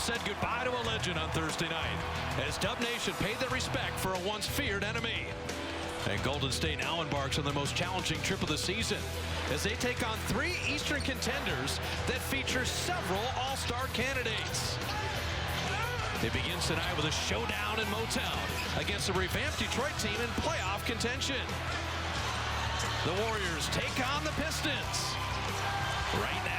said goodbye to a legend on Thursday night as Dub Nation paid their respect for a once feared enemy. And Golden State now embarks on the most challenging trip of the season as they take on 3 Eastern contenders that feature several all-star candidates. It begins tonight with a showdown in Motown against a revamped Detroit team in playoff contention. The Warriors take on the Pistons right now.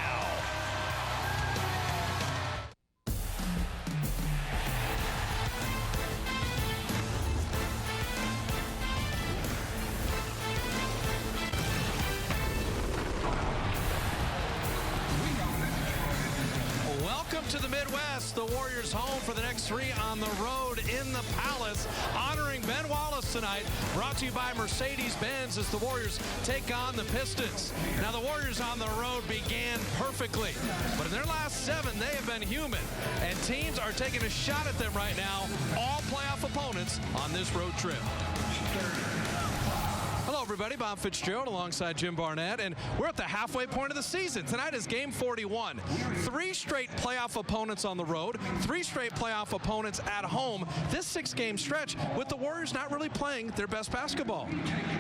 Welcome to the Midwest. The Warriors home for the next 3 on the road in the Palace, honoring Ben Wallace tonight. Brought to you by Mercedes-Benz as the Warriors take on the Pistons. Now, the Warriors on the road began perfectly, but in their last 7, they have been human, and teams are taking a shot at them right now, all playoff opponents on this road trip. Hello, everybody. Bob Fitzgerald alongside Jim Barnett, and we're at the halfway point of the season. Tonight is Game 41. 3 straight playoff opponents on the road, 3 straight playoff opponents at home. This 6-game stretch with the Warriors not really playing their best basketball.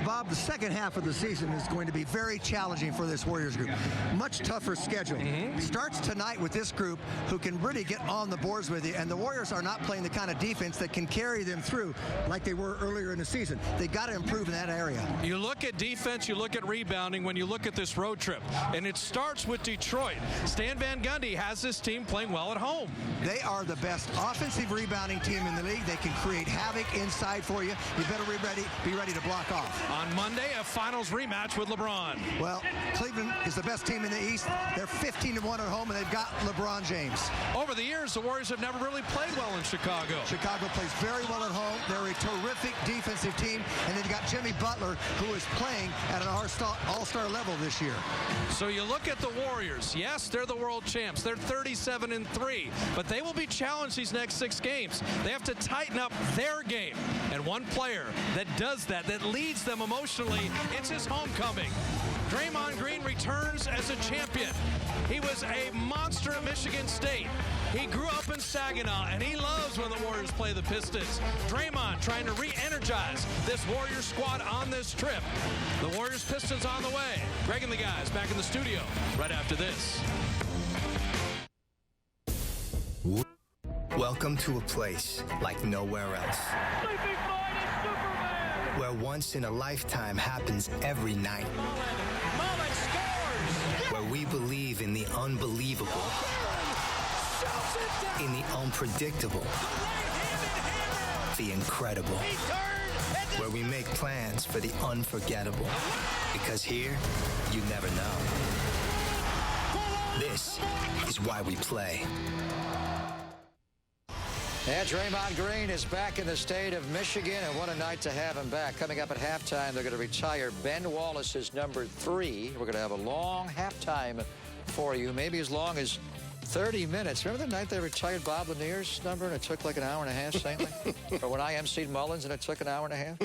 Bob, the second half of the season is going to be very challenging for this Warriors group. Much tougher schedule. Starts tonight with this group who can really get on the boards with you, and the Warriors are not playing the kind of defense that can carry them through like they were earlier in the season. They've got to improve in that area. You look at defense, you look at rebounding when you look at this road trip, and it starts with Detroit. Stan Van Gundy has this team playing well at home. They are the best offensive rebounding team in the league. They can create havoc inside for you. You better be ready to block off. On Monday, a finals rematch with LeBron. Well, Cleveland is the best team in the East. They're 15-1 at home, and they've got LeBron James. Over the years, the Warriors have never really played well in Chicago. Chicago plays very well at home. They're a terrific defensive team, and they've got Jimmy Butler, who is playing at an all-star level this year. So you look at the Warriors. Yes, they're the world champs. They're 37-3, but they will be challenged these next 6 games. They have to tighten up their game. And one player that does that leads them emotionally, it's his homecoming. Draymond Green returns as a champion. He was a monster at Michigan State. He grew up in Saginaw, and he loves when the Warriors play the Pistons. Draymond trying to re-energize this Warriors squad on this trip. The Warriors-Pistons on the way. Greg and the guys back in the studio right after this. Welcome to a place like nowhere else, where once in a lifetime happens every night, where we believe in the unbelievable, in the unpredictable, the incredible, where we make plans for the unforgettable, because here you never know. This is why we play. Yeah, Draymond Green is back in the state of Michigan, and what a night to have him back. Coming up at halftime, they're going to retire Ben Wallace's number 3. We're going to have a long halftime for you, maybe as long as 30 minutes. Remember the night they retired Bob Lanier's number and it took like an hour and a half, Saintly? Or when I emceed Mullins and it took an hour and a half?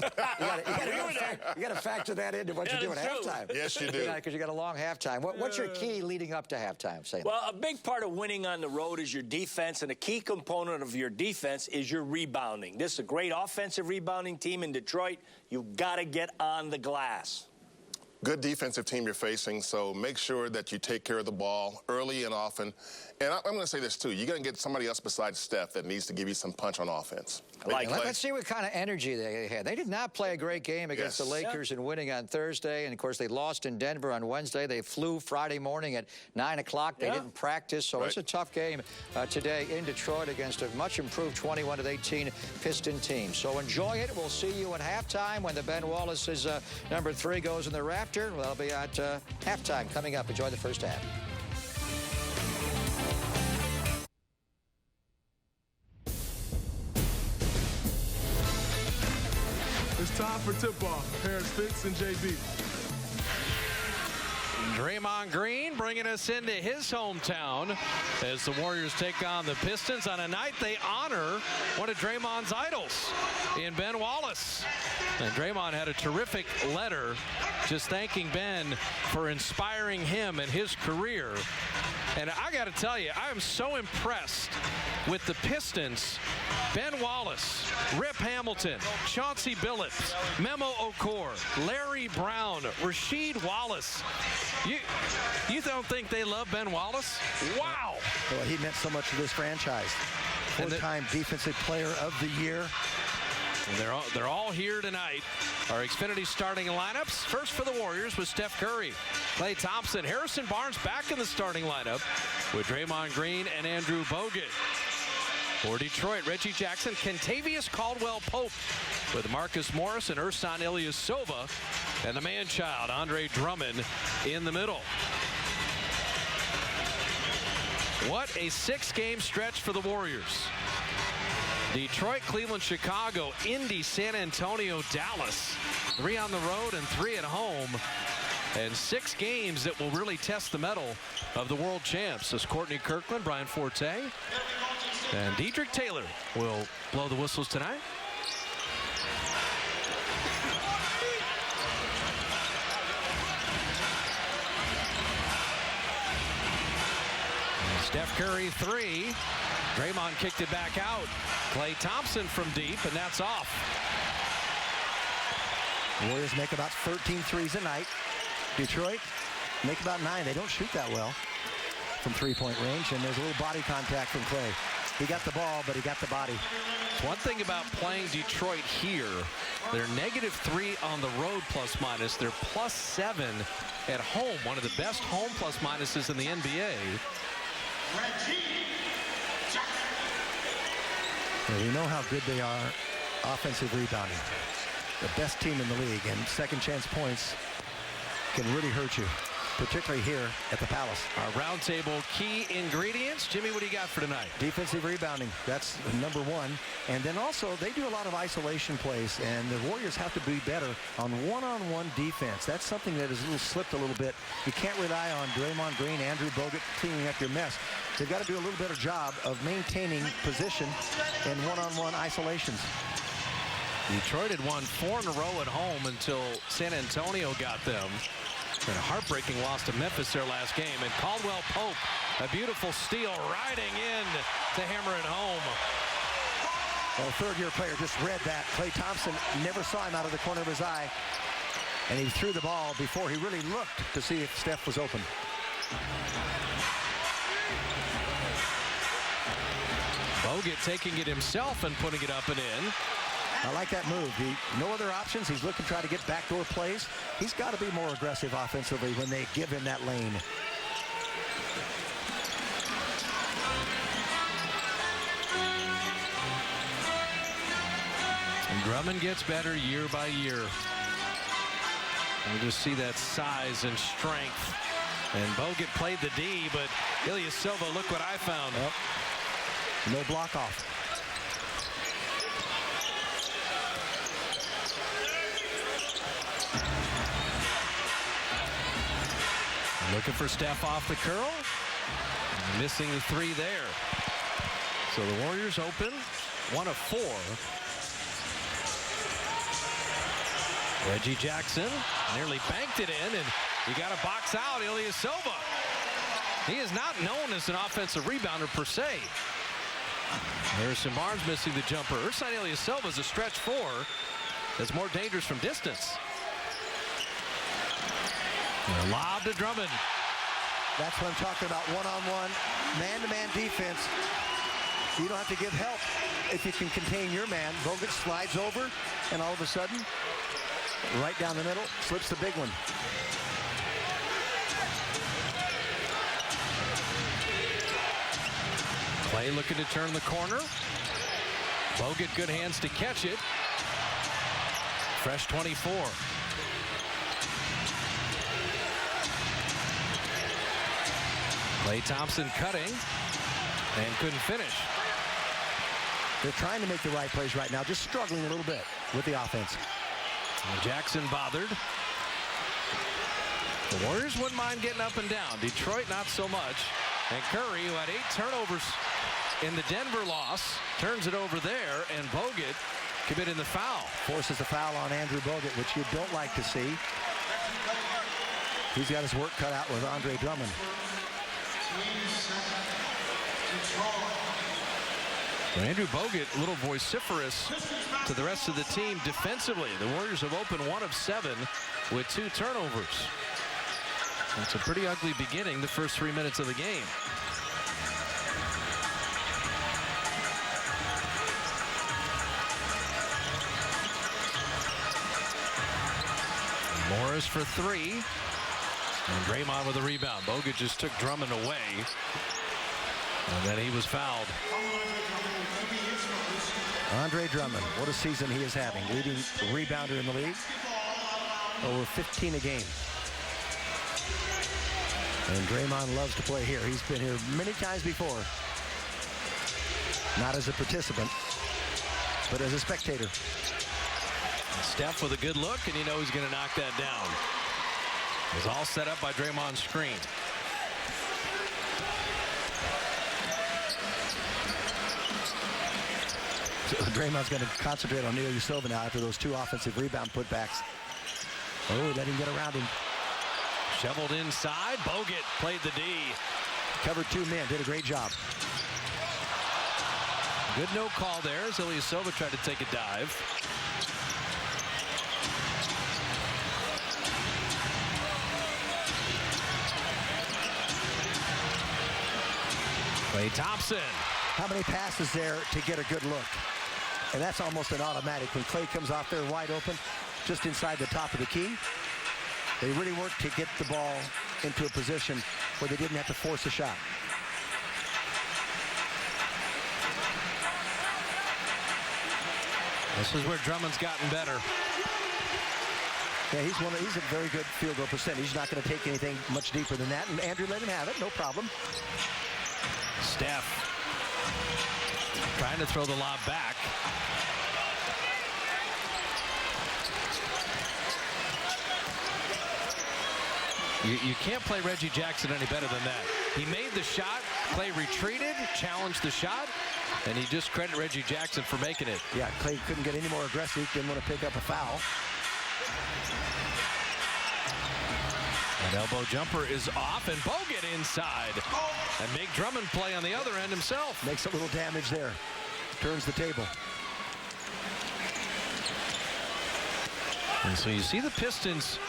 You got to factor that into what you do at halftime. Yes, you do. Because you got a long halftime. What's your key leading up to halftime, Saintly? Well, a big part of winning on the road is your defense, and a key component of your defense is your rebounding. This is a great offensive rebounding team in Detroit. You've got to get on the glass. Good defensive team you're facing, so make sure that you take care of the ball early and often. And I'm going to say this, too. You're going to get somebody else besides Steph that needs to give you some punch on offense. Let's see what kind of energy they had. They did not play a great game against the Lakers in winning on Thursday. And, of course, they lost in Denver on Wednesday. They flew Friday morning at 9 o'clock. They didn't practice, so it's a tough game today in Detroit against a much-improved 21-18 Piston team. So enjoy it. We'll see you at halftime when the Ben Wallace's number 3 goes in the Raptor. Well, that'll be at halftime coming up. Enjoy the first half. It's time for tip-off. Harris Fitz and JB. Draymond Green bringing us into his hometown as the Warriors take on the Pistons on a night they honor one of Draymond's idols in Ben Wallace. And Draymond had a terrific letter just thanking Ben for inspiring him in his career. And I got to tell you, I am so impressed with the Pistons. Ben Wallace, Rip Hamilton, Chauncey Billups, Memo Okor, Larry Brown, Rasheed Wallace. You don't think they love Ben Wallace? Wow. Well, he meant so much to this franchise. Four-time Defensive Player of the Year. They're all here tonight. Our Xfinity starting lineups. First for the Warriors was Steph Curry, Klay Thompson, Harrison Barnes back in the starting lineup with Draymond Green and Andrew Bogut. For Detroit, Reggie Jackson, Kentavious Caldwell-Pope with Marcus Morris and Ersan Ilyasova, and the man-child Andre Drummond in the middle. What a six-game stretch for the Warriors. Detroit, Cleveland, Chicago, Indy, San Antonio, Dallas. 3 on the road and 3 at home. And 6 games that will really test the mettle of the world champs as Courtney Kirkland, Brian Forte, and Dedrick Taylor will blow the whistles tonight. Steph Curry 3. Draymond kicked it back out. Klay Thompson from deep, and that's off. Warriors make about 13 threes a night. Detroit make about 9. They don't shoot that well from three-point range, and there's a little body contact from Klay. He got the ball, but he got the body. One thing about playing Detroit here, they're -3 on the road plus-minus. They're +7 at home, one of the best home plus-minuses in the NBA. We know how good they are offensive rebounding. The best team in the league, and second chance points can really hurt you, particularly here at the Palace. Our roundtable key ingredients. Jimmy, what do you got for tonight? Defensive rebounding, that's number 1. And then also, they do a lot of isolation plays, and the Warriors have to be better on one-on-one defense. That's something that has slipped a little bit. You can't rely on Draymond Green, Andrew Bogut cleaning up your mess. They've got to do a little better job of maintaining position in one-on-one isolations. Detroit had won 4 in a row at home until San Antonio got them. And a heartbreaking loss to Memphis their last game. And Caldwell-Pope, a beautiful steal, riding in to hammer it home. Well, a third-year player just read that. Klay Thompson never saw him out of the corner of his eye. And he threw the ball before he really looked to see if Steph was open. Bogut taking it himself and putting it up and in. I like that move. No other options. He's looking to try to get backdoor plays. He's got to be more aggressive offensively when they give him that lane. And Drummond gets better year by year. You just see that size and strength. And Bogut played the D, but Ilyasova, look what I found. Yep. No block off. Looking for Steph off the curl. Missing the 3 there. So the Warriors open 1 of 4. Reggie Jackson nearly banked it in, and you got to box out Ilyasova. He is not known as an offensive rebounder per se. Harrison Barnes missing the jumper. Ersan Ilyasova is a stretch 4 that's more dangerous from distance. And a lob to Drummond. That's what I'm talking about. One-on-one, man-to-man defense. You don't have to give help if you can contain your man. Bogut slides over, and all of a sudden, right down the middle, slips the big one. Klay looking to turn the corner. Bogut, good hands to catch it. Fresh 24. Klay Thompson cutting and couldn't finish. They're trying to make the right plays right now, just struggling a little bit with the offense. And Jackson bothered. The Warriors wouldn't mind getting up and down. Detroit, not so much. And Curry, who had 8 turnovers in the Denver loss, turns it over there, and Bogut committing the foul. Forces a foul on Andrew Bogut, which you don't like to see. He's got his work cut out with Andre Drummond. Andrew Bogut, a little vociferous to the rest of the team defensively. The Warriors have opened 1 of 7 with 2 turnovers. That's a pretty ugly beginning, the first 3 minutes of the game. Morris for 3. And Draymond with a rebound. Bogut just took Drummond away. And then he was fouled. Andre Drummond, what a season he is having. Leading rebounder in the league. Over 15 a game. And Draymond loves to play here. He's been here many times before. Not as a participant, but as a spectator. Steph with a good look, and you know he's going to knock that down. It was all set up by Draymond's screen. So Draymond's going to concentrate on Ilyasova now after those 2 offensive rebound putbacks. Oh, let him get around him. Shoveled inside. Bogut played the D. Covered 2 men. Did a great job. Good no call there as Ilyasova tried to take a dive. Klay Thompson. How many passes there to get a good look? And that's almost an automatic. When Klay comes off there wide open, just inside the top of the key, they really worked to get the ball into a position where they didn't have to force a shot. This is where Drummond's gotten better. Yeah, he's a very good field goal percentage. He's not going to take anything much deeper than that. And Andrew let him have it, no problem. Steph trying to throw the lob back. You can't play Reggie Jackson any better than that. He made the shot. Klay retreated, challenged the shot, and he just credit Reggie Jackson for making it. Yeah, Klay couldn't get any more aggressive. Didn't want to pick up a foul. An elbow jumper is off, and Bogut inside. And make Drummond play on the other end himself. Makes a little damage there. Turns the table. And so you see the Pistons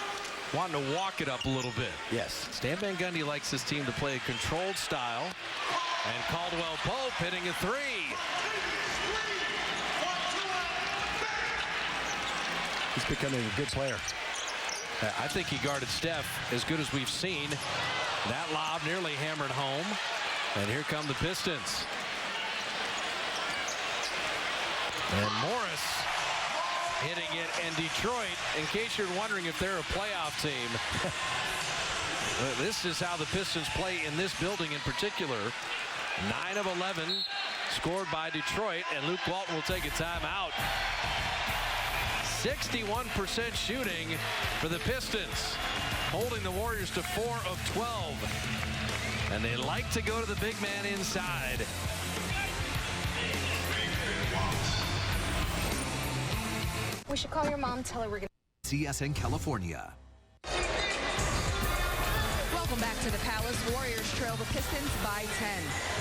wanting to walk it up a little bit. Yes. Stan Van Gundy likes his team to play a controlled style. And Caldwell Pope hitting a 3. He's becoming a good player. I think he guarded Steph as good as we've seen. That lob nearly hammered home. And here come the Pistons. And Morris hitting it. And Detroit, in case you're wondering if they're a playoff team, this is how the Pistons play in this building in particular. 9 of 11 scored by Detroit. And Luke Walton will take a timeout. 61% shooting for the Pistons, holding the Warriors to 4 of 12. And they like to go to the big man inside. We should call your mom, tell her we're going to CSN California. Welcome back to the Palace. Warriors trail the Pistons by 10.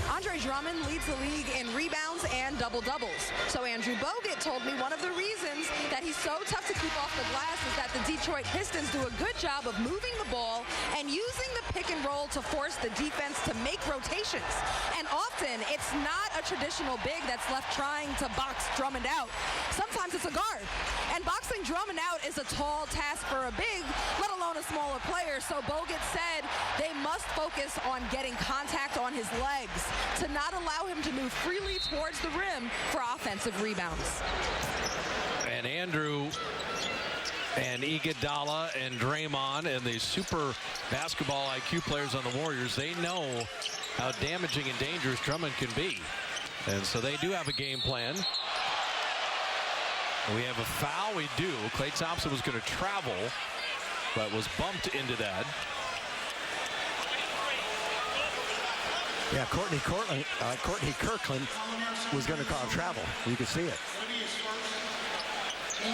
Andre Drummond leads the league in rebounds and double-doubles. So Andrew Bogut told me one of the reasons that he's so tough to keep off the glass is that the Detroit Pistons do a good job of moving the ball and using the pick and roll to force the defense to make rotations. And often it's not a traditional big that's left trying to box Drummond out. Sometimes it's a guard. And boxing Drummond out is a tall task for a big, let alone a smaller player. So Bogut said they must focus on getting contact on his legs to not allow him to move freely towards the rim for offensive rebounds. And Andrew and Iguodala and Draymond and the super basketball IQ players on the Warriors, they know how damaging and dangerous Drummond can be. And so they do have a game plan. We have a foul. We do. Klay Thompson was going to travel, but was bumped into that. Yeah, Courtney Kirkland was going to call travel. You could see it.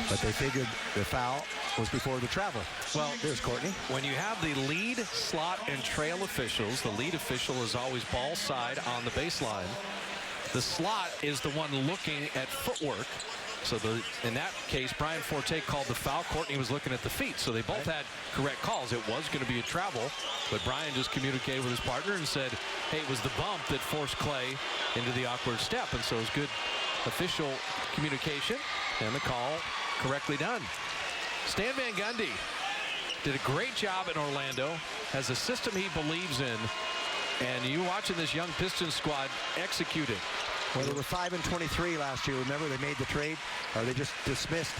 But they figured the foul was before the travel. Well, there's Courtney. When you have the lead, slot, and trail officials, the lead official is always ball side on the baseline. The slot is the one looking at footwork. So in that case, Brian Forte called the foul. Courtney was looking at the feet. So they both had correct calls. It was going to be a travel, but Brian just communicated with his partner and said, hey, it was the bump that forced Clay into the awkward step. And so it was good official communication and the call correctly done. Stan Van Gundy did a great job in Orlando, has a system he believes in, and you watching this young Pistons squad execute it. Well, they were 5-23 last year. Remember, they made the trade, or they just dismissed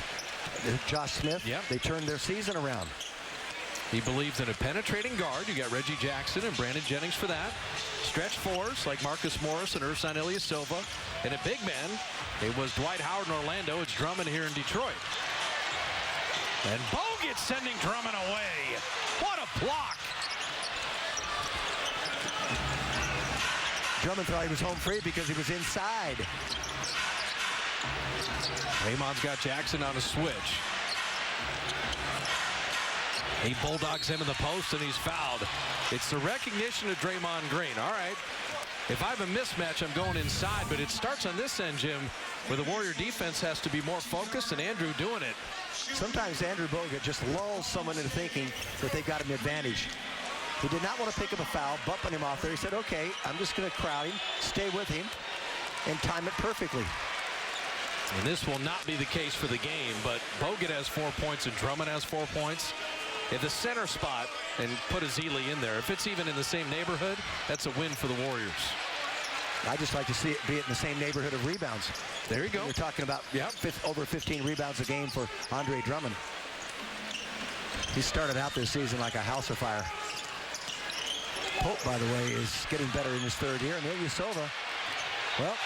Josh Smith. Yep. They turned their season around. He believes in a penetrating guard. You got Reggie Jackson and Brandon Jennings for that. Stretch fours like Marcus Morris and Ersan Ilyasova. And a big man, it was Dwight Howard in Orlando. It's Drummond here in Detroit. And Bogut sending Drummond away. What a block. Drummond thought he was home free because he was inside. Draymond's got Jackson on a switch. He bulldogs him in the post, and he's fouled. It's the recognition of Draymond Green. All right, if I have a mismatch, I'm going inside, but it starts on this end, Jim, where the Warrior defense has to be more focused, and Andrew doing it. Sometimes Andrew Bogut just lulls someone into thinking that they've got an advantage. He did not want to pick up a foul, bumping him off there. He said, okay, I'm just going to crowd him, stay with him, and time it perfectly. And this will not be the case for the game, but Bogut has 4 points and Drummond has 4 points. At the center spot, and put Ezeli in there, if it's even in the same neighborhood, that's a win for the Warriors. I just like to see it be in the same neighborhood of rebounds. There you go. You're talking about over 15 rebounds a game for Andre Drummond. He started out this season like a house of fire. Pope, by the way, is getting better in his third year. And Ilyasova, well,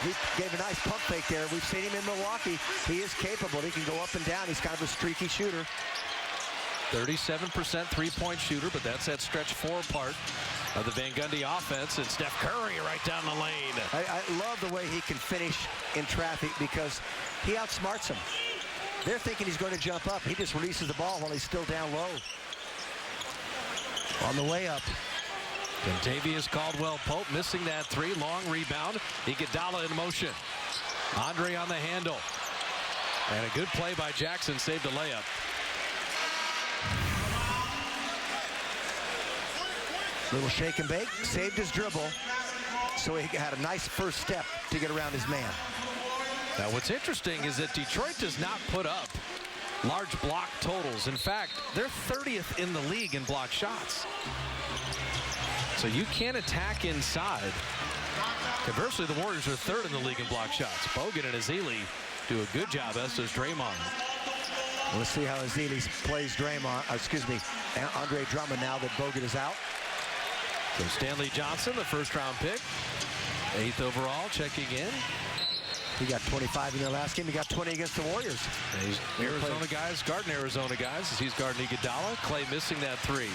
he gave a nice pump fake there. We've seen him in Milwaukee. He is capable. He can go up and down. He's kind of a streaky shooter. 37% three-point shooter, but that's that stretch four part of the Van Gundy offense. And Steph Curry right down the lane. I love the way he can finish in traffic because he outsmarts them. They're thinking he's going to jump up. He just releases the ball while he's still down low. On the way up. Kentavious Caldwell-Pope missing that three. Long rebound. Iguodala in motion. Andre on the handle. And a good play by Jackson saved a layup. Little shake and bake. Saved his dribble. So he had a nice first step to get around his man. Now what's interesting is that Detroit does not put up large block totals. In fact, they're 30th in the league in block shots. So you can't attack inside. Conversely, the Warriors are third in the league in block shots. Bogut and Ezeli do a good job, as does Draymond. Let's see how Ezeli plays Andre Drummond now that Bogut is out. So Stanley Johnson, the first-round pick, 8th overall, checking in. He got 25 in their last game. He got 20 against the Warriors. And he's Arizona guys, guarding Arizona guys, as he's guarding Iguodala. Clay missing that three.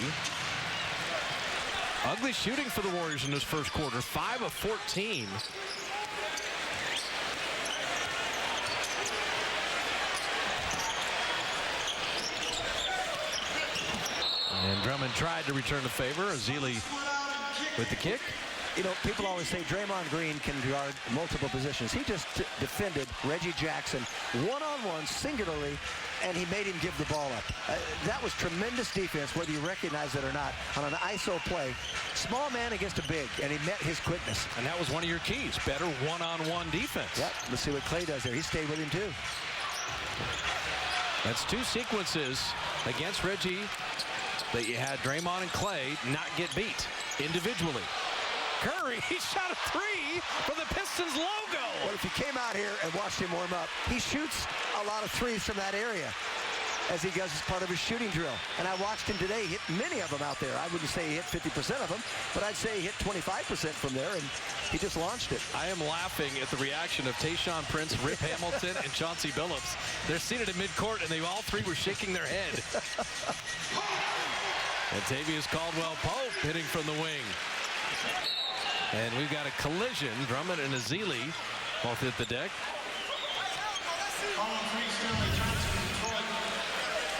Ugly shooting for the Warriors in this first quarter, 5 of 14. And Drummond tried to return the favor. Ezeli with the kick. You know, people always say Draymond Green can guard multiple positions. He just defended Reggie Jackson one-on-one singularly, and he made him give the ball up. That was tremendous defense, whether you recognize it or not, on an ISO play. Small man against a big, and he met his quickness. And that was one of your keys, better one-on-one defense. Yep, let's see what Clay does there. He stayed with him, too. That's two sequences against Reggie that you had Draymond and Clay not get beat individually. Curry, he shot a three for the Pistons logo. Well, if you came out here and watched him warm up, he shoots a lot of threes from that area as he does as part of his shooting drill. And I watched him today hit many of them out there. I wouldn't say he hit 50% of them, but I'd say he hit 25% from there, and he just launched it. I am laughing at the reaction of Tayshaun Prince, Rip Hamilton, and Chauncey Billups. They're seated in midcourt, and they all three were shaking their head. And Kentavious Caldwell-Pope hitting from the wing. And we've got a collision. Drummond and Ezeli both hit the deck.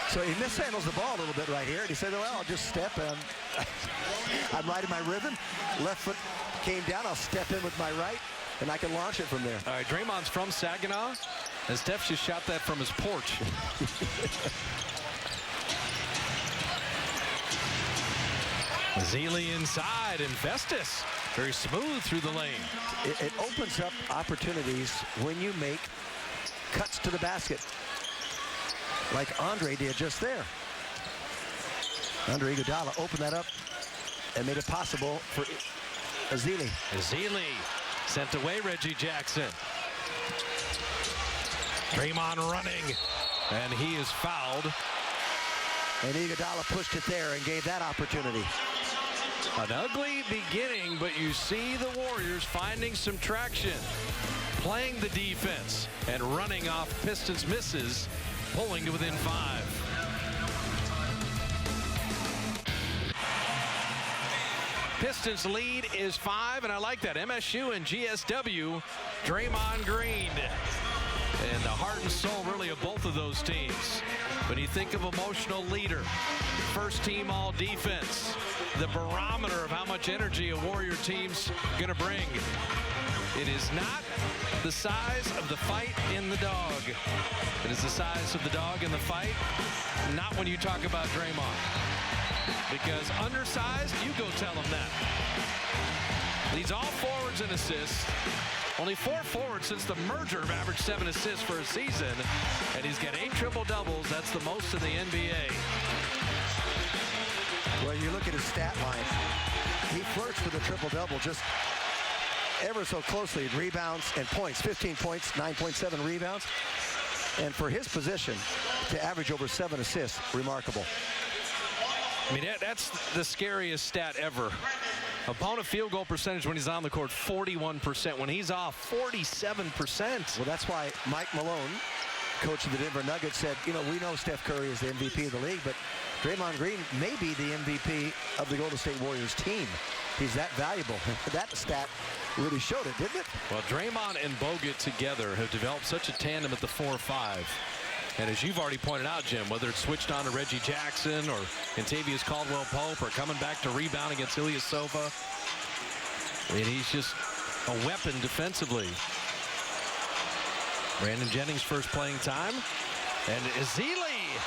So he mishandles the ball a little bit right here, and he said, well, I'll just step and I'm right in my rhythm. Left foot came down, I'll step in with my right, and I can launch it from there. All right, Draymond's from Saginaw, and Steph just shot that from his porch. Zealy inside, and Festus very smooth through the lane. It opens up opportunities when you make cuts to the basket, like Andre did just there. Andre Iguodala opened that up and made it possible for Zealy. Zealy sent away Reggie Jackson. Draymond running, and he is fouled. And Iguodala pushed it there and gave that opportunity. An ugly beginning, but you see the Warriors finding some traction, playing the defense, and running off Pistons misses, pulling to within 5. Pistons lead is 5, and I like that. MSU and GSW, Draymond Green. And the heart and soul, really, of both of those teams. When you think of emotional leader, first team all defense, the barometer of how much energy a Warrior team's going to bring. It is not the size of the fight in the dog. It is the size of the dog in the fight, not when you talk about Draymond. Because undersized, you go tell him that. Leads all forwards in assists. Only 4 forwards since the merger have averaged 7 assists for a season. And he's got 8 triple-doubles. That's the most in the NBA. Well, you look at his stat line. He flirts with a triple-double just ever so closely in rebounds and points. 15 points, 9.7 rebounds. And for his position, to average over 7 assists, remarkable. I mean, that's the scariest stat ever. Opponent field goal percentage when he's on the court, 41%. When he's off, 47%. Well, that's why Mike Malone, coach of the Denver Nuggets, said, you know, we know Steph Curry is the MVP of the league, but Draymond Green may be the MVP of the Golden State Warriors team. He's that valuable. That stat really showed it, didn't it? Well, Draymond and Bogut together have developed such a tandem at the 4-5. And as you've already pointed out, Jim, whether it's switched on to Reggie Jackson or Kentavious Caldwell-Pope or coming back to rebound against Ilyasova, I mean, he's just a weapon defensively. Brandon Jennings first playing time. And Zealy.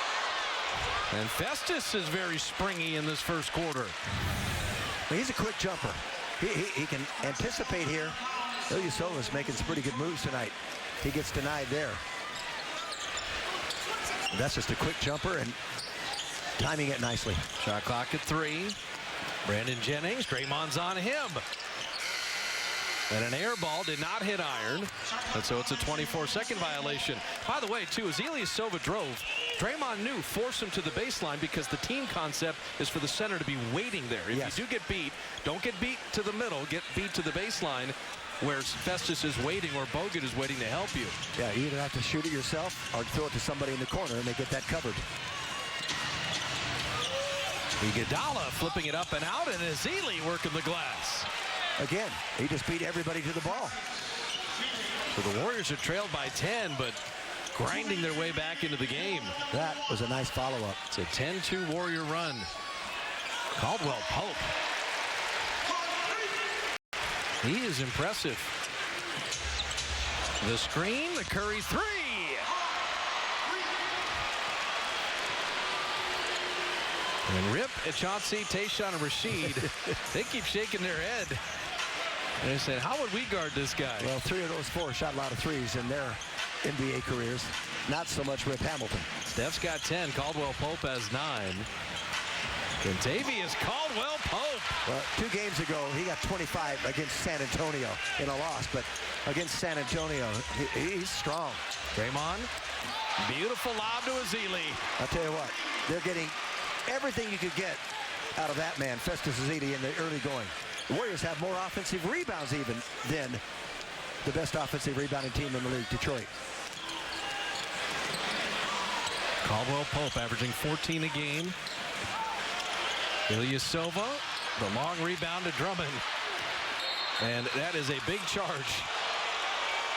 And Festus is very springy in this first quarter. Well, he's a quick jumper. He can anticipate here. Ilyasova's making some pretty good moves tonight. He gets denied there. That's just a quick jumper and timing it nicely. Shot clock at 3. Brandon Jennings, Draymond's on him. And an air ball did not hit iron. And so it's a 24-second violation. By the way, too, as Ilyasova drove, Draymond knew force him to the baseline because the team concept is for the center to be waiting there. If you do get beat, don't get beat to the middle, get beat to the baseline, where Festus is waiting or Bogut is waiting to help you. Yeah, you either have to shoot it yourself or throw it to somebody in the corner, and they get that covered. Iguodala flipping it up and out, and Zealy working the glass. Again, he just beat everybody to the ball. So the Warriors are trailed by 10, but grinding their way back into the game. That was a nice follow-up. It's a 10-2 Warrior run. Caldwell-Pope. He is impressive. The screen, the Curry 3. And Rip, Chauncey, Tayshaun, and Rashid, they keep shaking their head. And they said, how would we guard this guy? Well, 3 of those 4 shot a lot of threes in their NBA careers. Not so much Rip Hamilton. Steph's got 10. Caldwell-Pope has 9. Kentavious Caldwell-Pope. Well, 2 games ago, he got 25 against San Antonio in a loss, but against San Antonio, he's strong. Draymond, beautiful lob to Zealy. I'll tell you what, they're getting everything you could get out of that man, Festus Ezeli, in the early going. The Warriors have more offensive rebounds even than the best offensive rebounding team in the league, Detroit. Caldwell-Pope averaging 14 a game. Ilyasova, the long rebound to Drummond. And that is a big charge.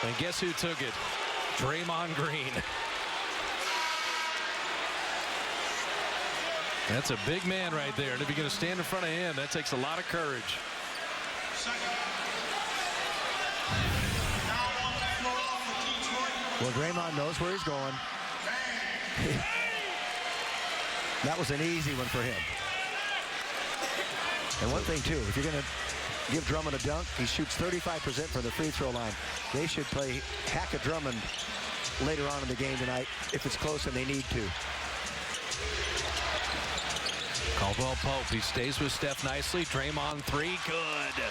And guess who took it? Draymond Green. That's a big man right there. And if you're going to stand in front of him, that takes a lot of courage. Well, Draymond knows where he's going. That was an easy one for him. And one thing, too, if you're going to give Drummond a dunk, he shoots 35% from the free throw line. They should play Hackett Drummond later on in the game tonight if it's close and they need to. Caldwell Pope, he stays with Steph nicely. Draymond three, good.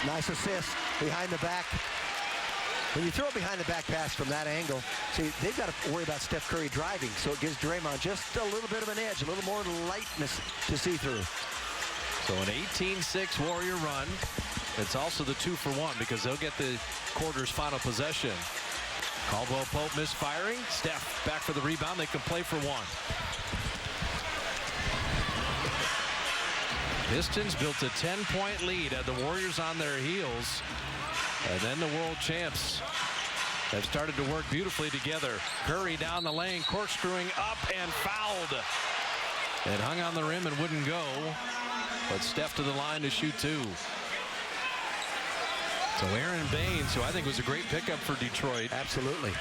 Nice assist behind the back. When you throw a behind the back pass from that angle, see, they've got to worry about Steph Curry driving, so it gives Draymond just a little bit of an edge, a little more lightness to see through. So an 18-6 Warrior run. It's also the 2-for-1 because they'll get the quarter's final possession. Caldwell Pope misfiring. Steph back for the rebound. They can play for one. Pistons built a 10-point lead, had the Warriors on their heels. And then the world champs have started to work beautifully together. Curry down the lane, corkscrewing up and fouled. It hung on the rim and wouldn't go. But Steph to the line to shoot two. So Aaron Baines, who I think was a great pickup for Detroit. Absolutely.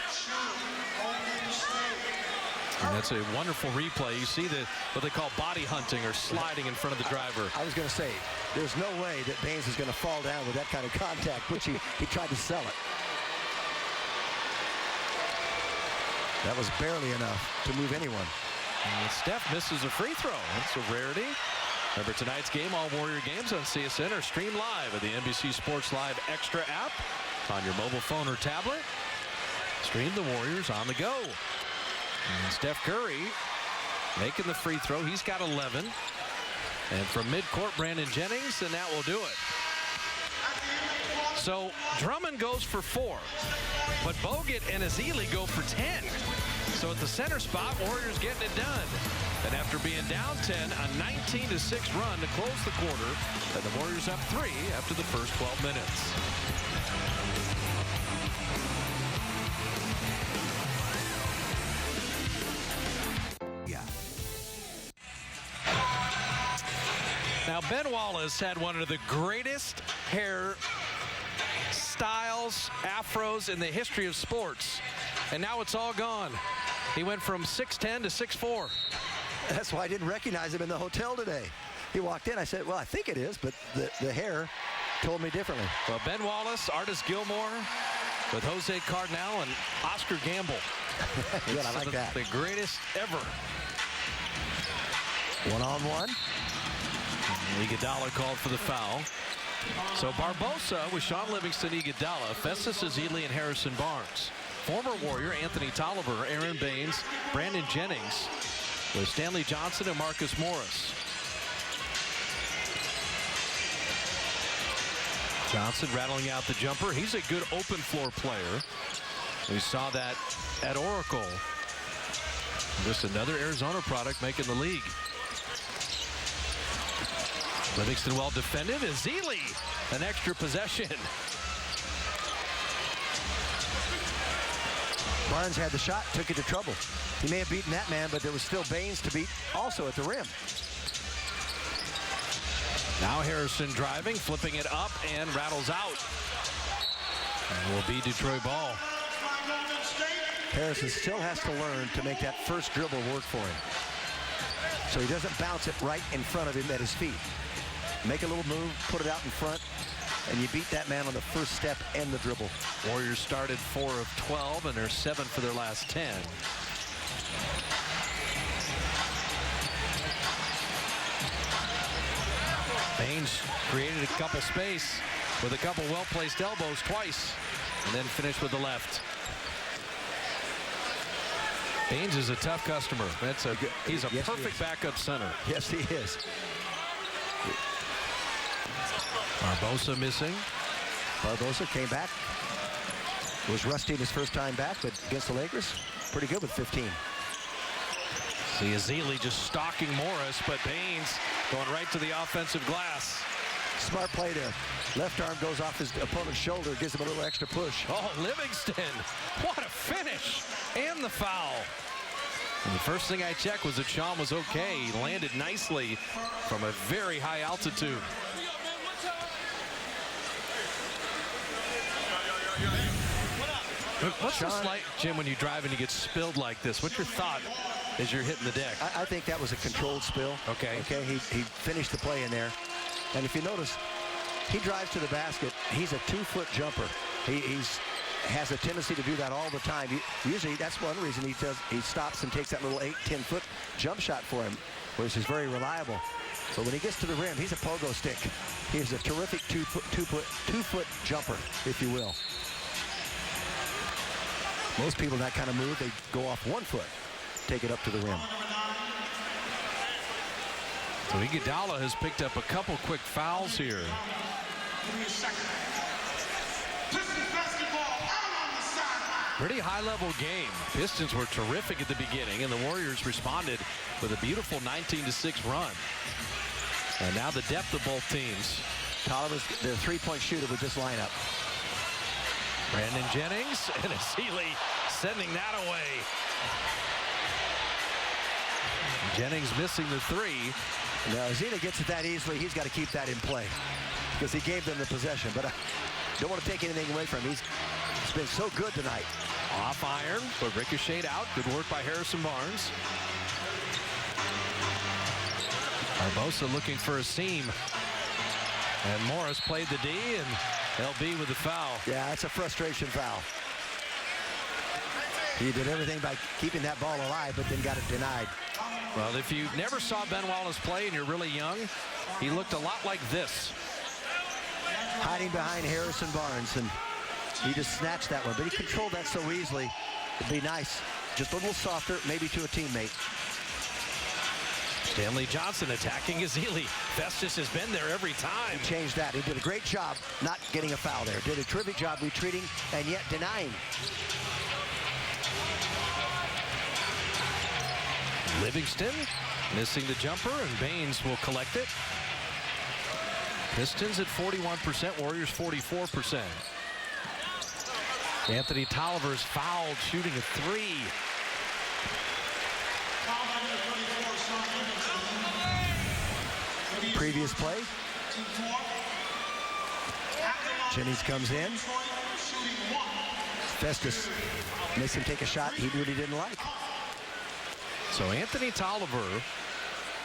And that's a wonderful replay. You see what they call body hunting or sliding in front of the driver. I was going to say, there's no way that Baines is going to fall down with that kind of contact, which he tried to sell it. That was barely enough to move anyone. And Steph misses a free throw. That's a rarity. Remember, tonight's game, all Warrior games on CSN are streamed live at the NBC Sports Live Extra app on your mobile phone or tablet. Stream the Warriors on the go. And Steph Curry making the free throw. He's got 11. And from midcourt, Brandon Jennings, and that will do it. So Drummond goes for 4. But Bogut and Ezeli go for 10. So at the center spot, Warriors getting it done. And after being down 10, a 19-6 run to close the quarter. And the Warriors up 3 after the first 12 minutes. Now, Ben Wallace had one of the greatest hair styles, afros in the history of sports. And now it's all gone. He went from 6'10 to 6'4. That's why I didn't recognize him in the hotel today. He walked in. I said, well, I think it is, but the hair told me differently. Well, Ben Wallace, Artis Gilmore with Jose Cardinal and Oscar Gamble. Good, I like that. The greatest ever. One-on-one. Iguodala called for the foul. So Barbosa with Sean Livingston, Iguodala, Festus Ezeli, and Harrison Barnes. Former Warrior Anthony Tolliver, Aaron Baines, Brandon Jennings with Stanley Johnson and Marcus Morris. Johnson rattling out the jumper. He's a good open floor player. We saw that at Oracle. Just another Arizona product making the league. Livingston well defended. Ezeli, an extra possession. Barnes had the shot, took it to trouble. He may have beaten that man, but there was still Baines to beat also at the rim. Now Harrison driving, flipping it up, and rattles out. And will be Detroit ball. Harrison still has to learn to make that first dribble work for him. So he doesn't bounce it right in front of him at his feet. Make a little move, put it out in front, and you beat that man on the first step and the dribble. Warriors started 4 of 12, and they're 7 for their last 10. Baines created a couple space with a couple well-placed elbows twice, and then finished with the left. Baines is a tough customer. He's a perfect backup center. Yes, he is. Barbosa missing. Barbosa came back. Was rusty his first time back, but against the Lakers, pretty good with 15. See Ezeli just stalking Morris, but Baines going right to the offensive glass. Smart play there. Left arm goes off his opponent's shoulder, gives him a little extra push. Oh, Livingston. What a finish. And the foul. And the first thing I checked was that Sean was okay. He landed nicely from a very high altitude. What's this like, Jim, when you drive and you get spilled like this? What's your thought as you're hitting the deck? I think that was a controlled spill. Okay. Okay, he finished the play in there. And if you notice, he drives to the basket. He's a 2-foot jumper. He has a tendency to do that all the time. Usually that's one reason he stops and takes that little 8-10-foot jump shot for him, which is very reliable. But when he gets to the rim, he's a pogo stick. He is a terrific two-foot jumper, if you will. Most people in that kind of move, they go off 1 foot, take it up to the rim. So Iguodala has picked up a couple quick fouls here. Pretty high-level game. Pistons were terrific at the beginning, and the Warriors responded with a beautiful 19-6 run. And now the depth of both teams. Tolliver's their three-point shooter with this lineup. Brandon Jennings and Ezeli sending that away. Jennings missing the three. Now, Ezeli gets it that easily. He's got to keep that in play because he gave them the possession. But I don't want to take anything away from him. He's been so good tonight. Off iron, but ricocheted out. Good work by Harrison Barnes. Barbosa looking for a seam. And Morris played the D, and LB with the foul. Yeah, that's a frustration foul. He did everything by keeping that ball alive, but then got it denied. Well, if you never saw Ben Wallace play and you're really young, he looked a lot like this. Hiding behind Harrison Barnes, and he just snatched that one. But he controlled that so easily. It'd be nice. Just a little softer, maybe to a teammate. Stanley Johnson attacking Ezeli. Festus has been there every time. He changed that. He did a great job not getting a foul there. Did a terrific job retreating and yet denying. Livingston missing the jumper, and Baines will collect it. Pistons at 41%, Warriors 44%. Anthony Tolliver's fouled, shooting a three. Previous play. Jennings comes in. Festus makes him take a shot he really didn't like. So Anthony Tolliver,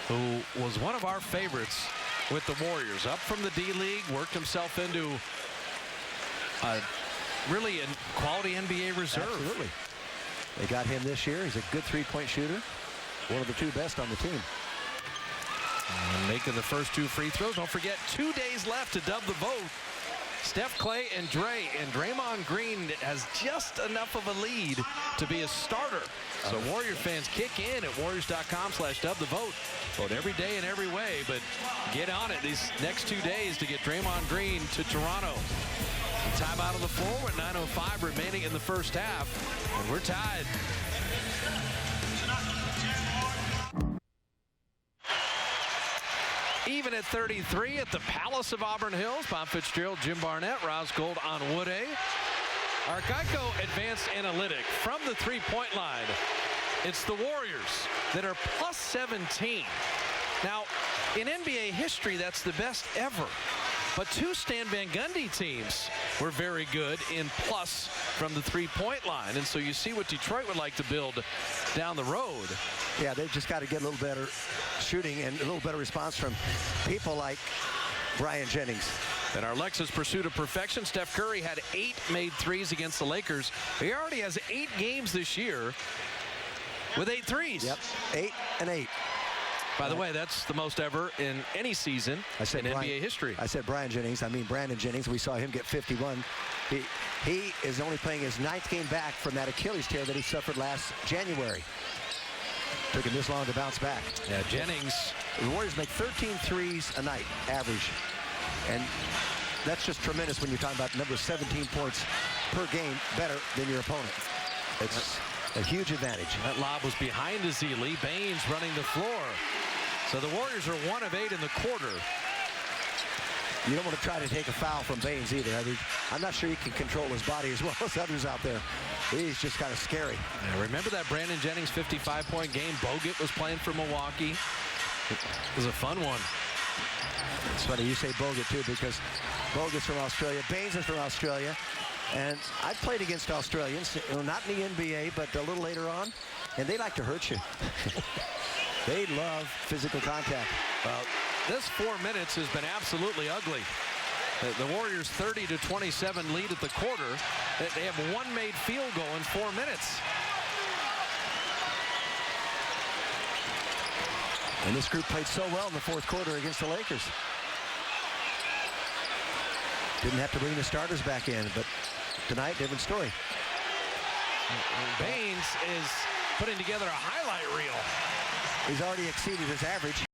who was one of our favorites with the Warriors, up from the D-League, worked himself into really a quality NBA reserve. Absolutely. They got him this year. He's a good three-point shooter. One of the two best on the team. And making the first two free throws. Don't forget, 2 days left to dub the vote. Steph, Clay, and Dre. And Draymond Green has just enough of a lead to be a starter. So Warrior fans kick in at warriors.com/dubthevote. Vote every day and every way, but get on it these next 2 days to get Draymond Green to Toronto. Time out on the floor with 9:05 remaining in the first half, and we're tied. Even at 33 at the Palace of Auburn Hills. Bob Fitzgerald, Jim Barnett, Roz Gold on Wood A. Our Geico Advanced Analytic from the three-point line. It's the Warriors that are plus 17. Now, in NBA history, that's the best ever. But two Stan Van Gundy teams were very good in plus from the three-point line. And so you see what Detroit would like to build down the road. Yeah, they've just got to get a little better shooting and a little better response from people like Brian Jennings. In our Lexus pursuit of perfection, Steph Curry had 8 made threes against the Lakers. He already has 8 games this year with 8 threes. Yep, 8 and 8. By the way, that's the most ever in any season in NBA history. I said Brian Jennings. I mean Brandon Jennings. We saw him get 51. He is only playing his 9th game back from that Achilles tear that he suffered last January. Took him this long to bounce back. Yeah, Jennings. The Warriors make 13 threes a night, average. And that's just tremendous when you're talking about number 17 points per game better than your opponent. It's a huge advantage. That lob was behind Ezeli. Baines running the floor. So the Warriors are 1 of 8 in the quarter. you don't want to try to take a foul from Baines either. I mean, I'm not sure he can control his body as well as others out there. He's just kind of scary. Yeah, remember that Brandon Jennings 55-point game? Bogut was playing for Milwaukee. It was a fun one. It's funny you say Bogut, too, because Bogut's from Australia. Baines is from Australia. And I've played against Australians, not in the NBA, but a little later on, and they like to hurt you. They love physical contact. Well, this 4 minutes has been absolutely ugly. The Warriors 30-27 lead at the quarter. They have one made field goal in 4 minutes. And this group played so well in the fourth quarter against the Lakers. Didn't have to bring the starters back in, but tonight, different story. Baines is putting together a highlight reel. He's already exceeded his average.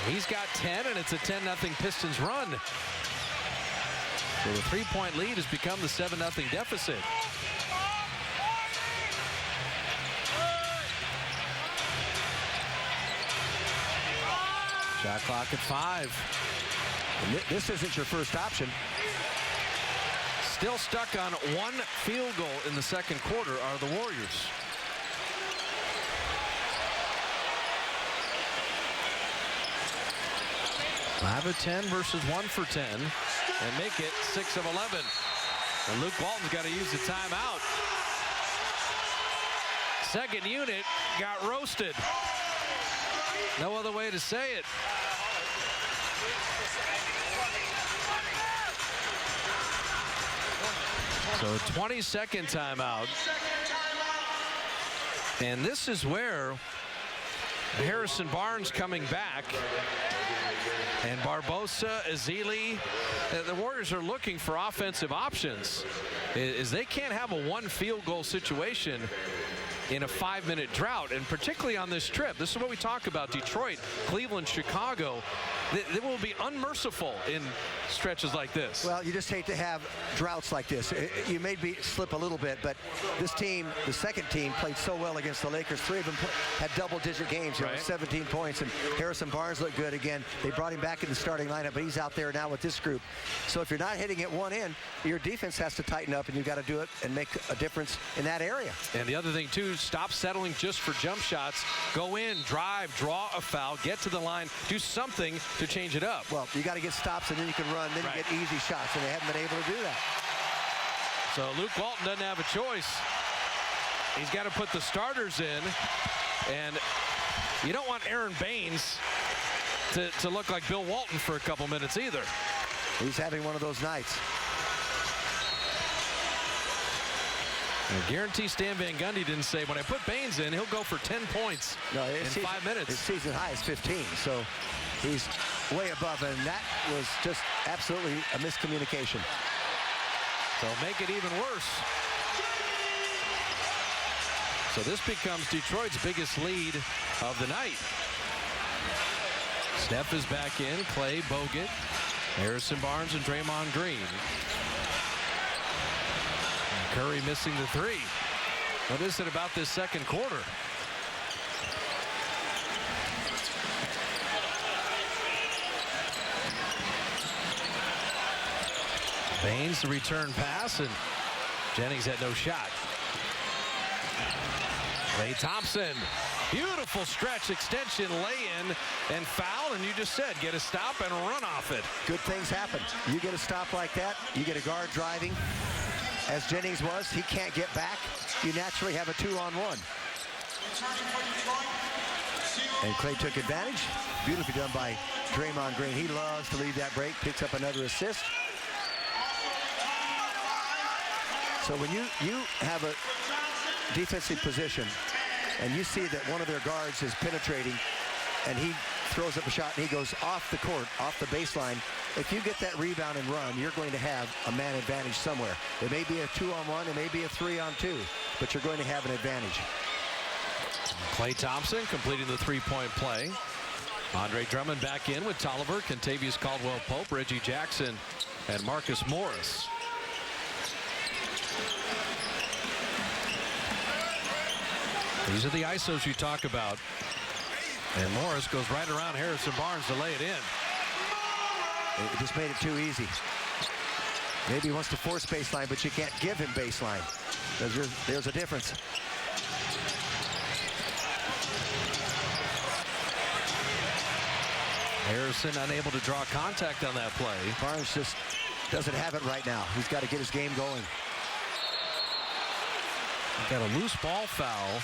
He's got 10, and it's a 10-0 Pistons run. So the three-point lead has become the 7-0 deficit. Shot clock at 5. And this isn't your first option. Still stuck on one field goal in the second quarter are the Warriors. Five of 10 versus 1 for 10, and make it 6 of 11. And Luke Walton's got to use the timeout. Second unit got roasted. No other way to say it. So 22nd timeout. And this is where Harrison Barnes coming back. And Barbosa, Ezeli, the Warriors are looking for offensive options. Is they can't have a one field goal situation in a 5-minute drought, and particularly on this trip. This is what we talk about: Detroit, Cleveland, Chicago. They will be unmerciful in stretches like this. Well, you just hate to have droughts like this. You maybe slip a little bit, but this team, the second team, played so well against the Lakers. 3 of them had double-digit games, you know, 17 points, and Harrison Barnes looked good again. They brought him back in the starting lineup, but he's out there now with this group. So if you're not hitting it one end, your defense has to tighten up, and you've got to do it and make a difference in that area. And the other thing, too, stop settling just for jump shots. Go in, drive, draw a foul, get to the line, do something to change it up. Well, you got to get stops, and then you can run, then you get easy shots, and they haven't been able to do that. So Luke Walton doesn't have a choice. He's got to put the starters in, and you don't want Aaron Baines to look like Bill Walton for a couple minutes either. He's having one of those nights. I guarantee Stan Van Gundy didn't say, when I put Baines in, he'll go for 10 points in 5 minutes. His season high is 15, so he's way above, and that was just absolutely a miscommunication. So make it even worse. So this becomes Detroit's biggest lead of the night. Steph is back in, Clay, Bogut, Harrison Barnes, and Draymond Green. Curry missing the 3. What is it about this second quarter? Baines the return pass, and Jennings had no shot. Klay Thompson, beautiful stretch extension, lay-in, and foul, and you just said get a stop and run off it. Good things happen. You get a stop like that, you get a guard driving, as Jennings was, he can't get back. You naturally have a 2-on-1. And Klay took advantage. Beautifully done by Draymond Green. He loves to lead that break, picks up another assist. So when you have a defensive position and you see that one of their guards is penetrating and he throws up a shot and he goes off the court, off the baseline, if you get that rebound and run, you're going to have a man advantage somewhere. It may be a 2-on-1, it may be a 3-on-2, but you're going to have an advantage. Klay Thompson completing the three-point play. Andre Drummond back in with Tolliver, Kentavious Caldwell-Pope, Reggie Jackson, and Marcus Morris. These are the ISOs you talk about. And Morris goes right around Harrison Barnes to lay it in. It just made it too easy. Maybe he wants to force baseline, but you can't give him baseline. There's a difference. Harrison unable to draw contact on that play. Barnes just doesn't have it right now. He's got to get his game going. Got a loose ball foul.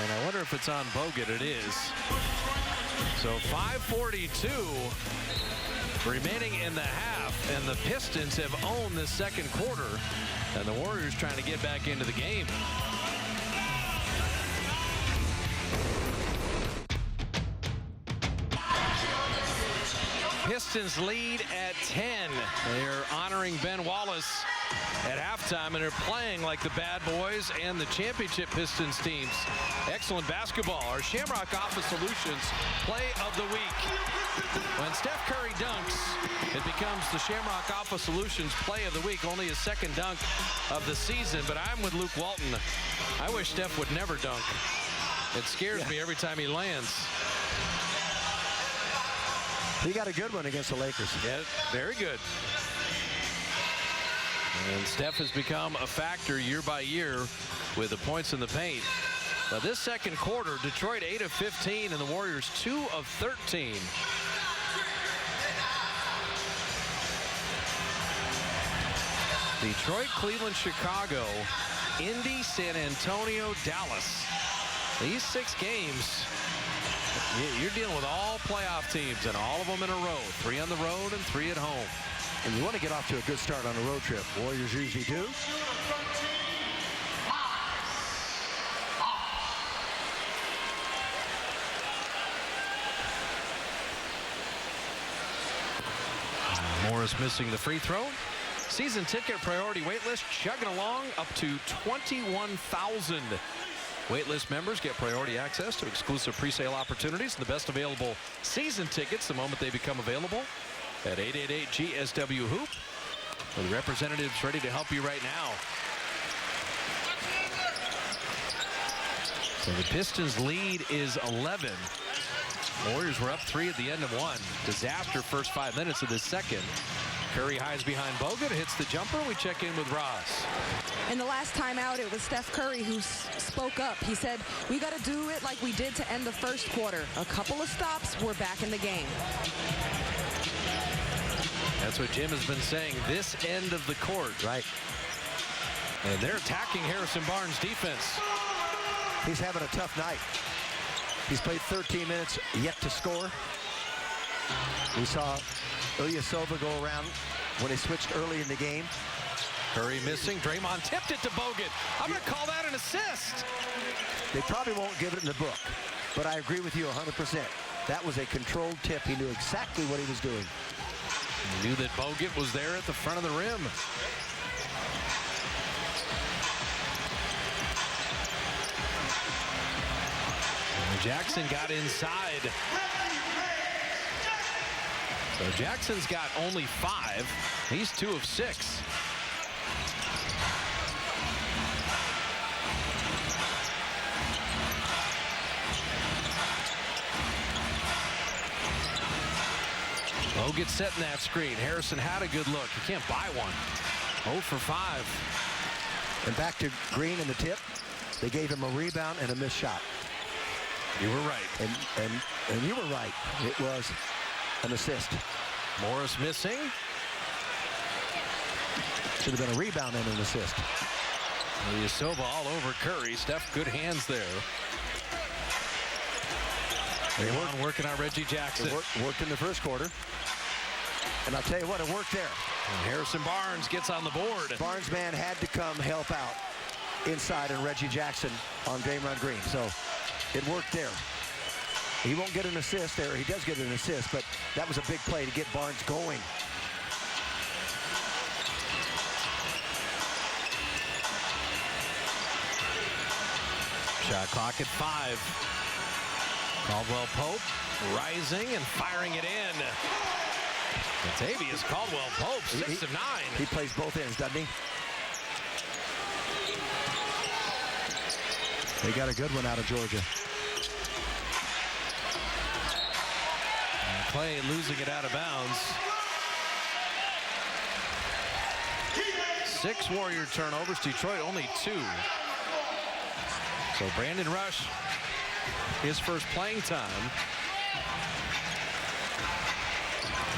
And I wonder if it's on Bogut. It is. So 5:42 remaining in the half, and the Pistons have owned the second quarter, and the Warriors trying to get back into the game. Pistons lead at 10. They're honoring Ben Wallace at halftime, and they're playing like the Bad Boys and the championship Pistons teams. Excellent basketball. Our Shamrock Office Solutions Play of the Week. When Steph Curry dunks, it becomes the Shamrock Office Solutions Play of the Week. Only his second dunk of the season, but I'm with Luke Walton. I wish Steph would never dunk. It scares me every time he lands. He got a good one against the Lakers. Yeah, very good. And Steph has become a factor year by year with the points in the paint. Now this second quarter, Detroit 8 of 15 and the Warriors 2 of 13. Detroit, Cleveland, Chicago, Indy, San Antonio, Dallas. These 6 games, you're dealing with all playoff teams, and all of them in a row. 3 on the road and 3 at home. And you want to get off to a good start on a road trip. Warriors usually do. Morris missing the free throw. Season ticket priority wait list chugging along up to 21,000. Waitlist members get priority access to exclusive presale opportunities and the best available season tickets the moment they become available at 888-GSW-HOOP. With representatives ready to help you right now. So the Pistons lead is 11. Warriors were up 3 at the end of 1. Disaster first 5 minutes of this second. Curry hides behind Bogut, hits the jumper. We check in with Ross. In the last timeout, it was Steph Curry who spoke up. He said, we got to do it like we did to end the first quarter. A couple of stops, we're back in the game. That's what Jim has been saying, this end of the court. Right. And they're attacking Harrison Barnes' defense. He's having a tough night. He's played 13 minutes, yet to score. We saw Ilyasova go around when he switched early in the game. Curry missing. Draymond tipped it to Bogut. I'm going to call that an assist. They probably won't give it in the book, but I agree with you 100%. That was a controlled tip. He knew exactly what he was doing. He knew that Bogut was there at the front of the rim. And Jackson got inside. So Jackson's got only 5. He's 2 of 6. Bogut setting that screen. Harrison had a good look. You can't buy one. 0 for 5. And back to Green in the tip. They gave him a rebound and a missed shot. You were right. And you were right. It was an assist. Morris missing. Should have been a rebound and an assist. Ilyasova all over Curry. Steph, good hands there. They were working on Reggie Jackson. It worked in the first quarter. And I'll tell you what, it worked there. And Harrison Barnes gets on the board. Barnes' man had to come help out inside on Reggie Jackson on Draymond Green. So it worked there. He won't get an assist there. He does get an assist, but that was a big play to get Barnes going. Shot clock at 5. Caldwell Pope rising and firing it in. Latavius Caldwell Pope, 6 of 9. He plays both ends, doesn't he? They got a good one out of Georgia. play losing it out of bounds. 6 Warrior turnovers. Detroit only 2. So Brandon Rush, his first playing time.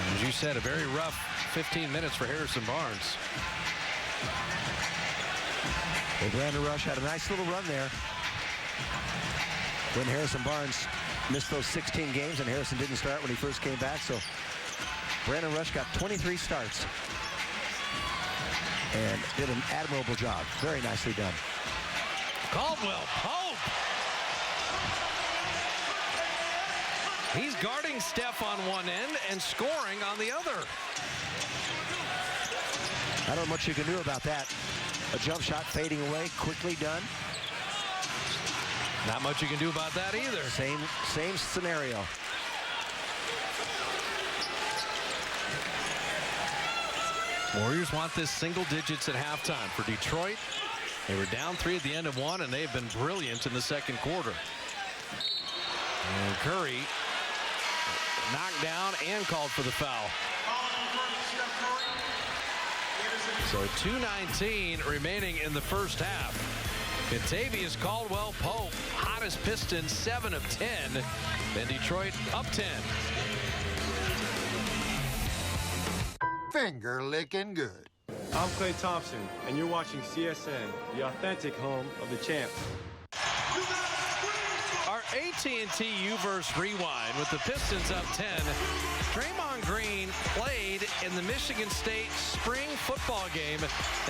And as you said, a very rough 15 minutes for Harrison Barnes. Well, Brandon Rush had a nice little run there when Harrison Barnes missed those 16 games, and Harrison didn't start when he first came back. So Brandon Rush got 23 starts and did an admirable job. Very nicely done. Caldwell Pope. He's guarding Steph on one end and scoring on the other. I don't know much you can do about that. A jump shot fading away, quickly done. Not much you can do about that either. Same scenario. Warriors want this single digits at halftime. For Detroit, they were down 3 at the end of 1, and they've been brilliant in the second quarter. And Curry knocked down and called for the foul. So 2:19 remaining in the first half. Kentavious Caldwell Pope, hottest Piston, 7 of 10. Then Detroit up 10. Finger licking good. I'm Klay Thompson, and you're watching CSN, the authentic home of the champs. Our AT&T U-verse rewind with the Pistons up 10. Draymond Green played in the Michigan State spring football game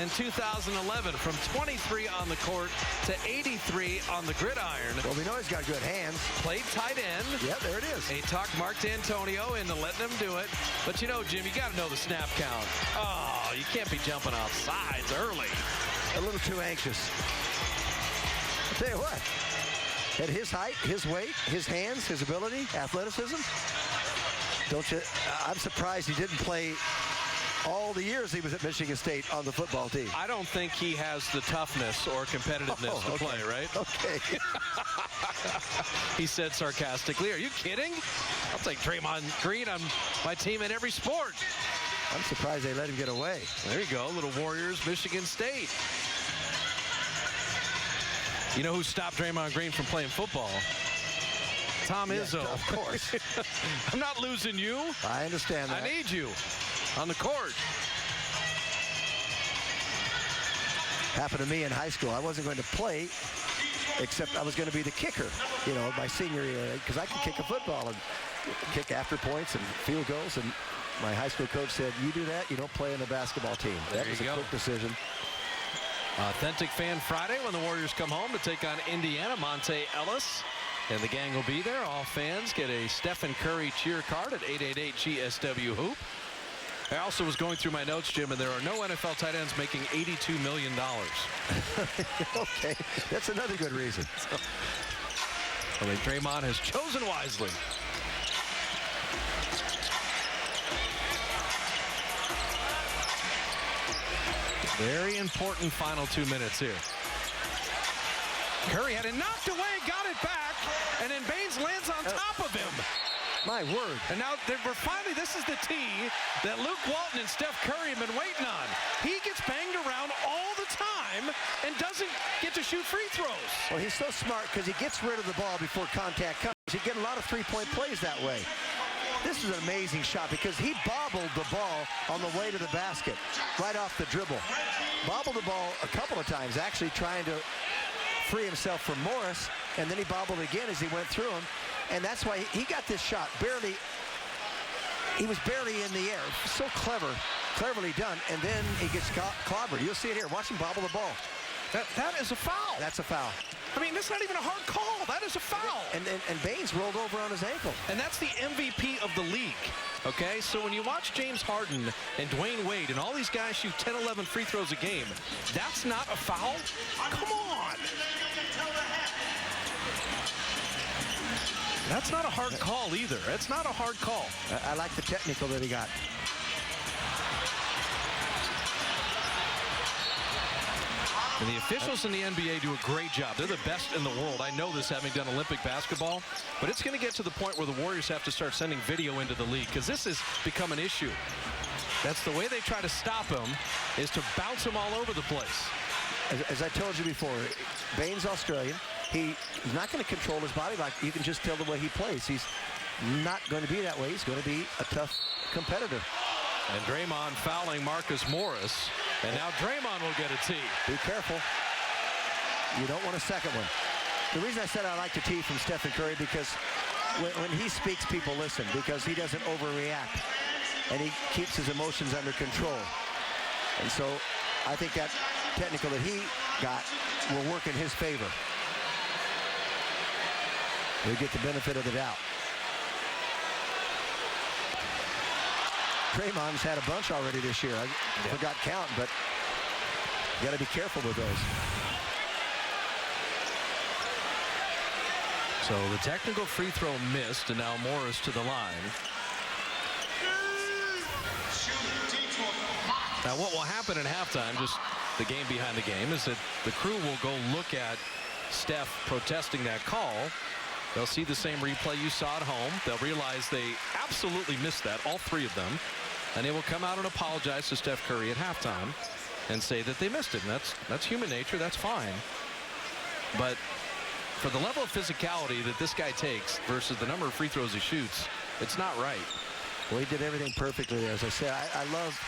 in 2011 from 23 on the court to 83 on the gridiron. Well, we know he's got good hands. Played tight end. Yeah, there it is. They talked Mark D'Antonio into letting him do it. But you know, Jim, you got to know the snap count. Oh, you can't be jumping off sides early. A little too anxious. I'll tell you what. At his height, his weight, his hands, his ability, athleticism, don't you? I'm surprised he didn't play all the years he was at Michigan State on the football team. I don't think he has the toughness or competitiveness to play, right? Okay. He said sarcastically, are you kidding? I'll take Draymond Green on my team in every sport. I'm surprised they let him get away. There you go, little Warriors, Michigan State. You know who stopped Draymond Green from playing football? Tom Izzo. Of course. I'm not losing you. I understand that. I need you on the court. Happened to me in high school. I wasn't going to play, except I was going to be the kicker, you know, my senior year, because I could kick a football and kick after points and field goals. And my high school coach said, you do that, you don't play in the basketball team. That was a quick decision. Authentic Fan Friday when the Warriors come home to take on Indiana. Monte Ellis and the gang will be there. All fans get a Stephen Curry cheer card at 888-GSW-HOOP. I also was going through my notes, Jim, and there are no NFL tight ends making $82 million. Okay, that's another good reason. I mean, Draymond has chosen wisely. Very important final 2 minutes here. Curry had it knocked away, got it back, and then Baines lands on top of him. My word. And now we're finally, this is the tee that Luke Walton and Steph Curry have been waiting on. He gets banged around all the time and doesn't get to shoot free throws. Well, he's so smart because he gets rid of the ball before contact comes. You get a lot of three-point plays that way. This is an amazing shot because he bobbled the ball on the way to the basket right off the dribble. Bobbled the ball a couple of times, actually trying to free himself from Morris, and then he bobbled again as he went through him. And that's why he got this shot barely. He was barely in the air. So cleverly done. And then he gets clobbered. You'll see it here. Watch him bobble the ball. That is a foul. That's a foul. I mean, that's not even a hard call. That is a foul. And Baines rolled over on his ankle. And that's the MVP of the league, okay? So when you watch James Harden and Dwayne Wade and all these guys shoot 10, 11 free throws a game, that's not a foul? Come on. That's not a hard call either. It's not a hard call. I like the technical that he got. And the officials in the NBA do a great job. They're the best in the world. I know this, having done Olympic basketball. But it's going to get to the point where the Warriors have to start sending video into the league, because this has become an issue. That's the way they try to stop him, is to bounce him all over the place. As I told you before, Bane's Australian. He's not going to control his body. Like, you can just tell the way he plays. He's not going to be that way. He's going to be a tough competitor. And Draymond fouling Marcus Morris. And now Draymond will get a tee. Be careful. You don't want a second one. The reason I said I like the tee from Stephen Curry, because when he speaks, people listen, because he doesn't overreact. And he keeps his emotions under control. And so I think that technical that he got will work in his favor. He'll get the benefit of the doubt. Draymond's had a bunch already this year. I forgot counting, but you got to be careful with those. So the technical free throw missed, and now Morris to the line. Now what will happen in halftime, just the game behind the game, is that the crew will go look at Steph protesting that call. They'll see the same replay you saw at home. They'll realize they absolutely missed that, all three of them. And they will come out and apologize to Steph Curry at halftime and say that they missed it. And that's human nature. That's fine. But for the level of physicality that this guy takes versus the number of free throws he shoots, it's not right. Well, he did everything perfectly there. As I said, I love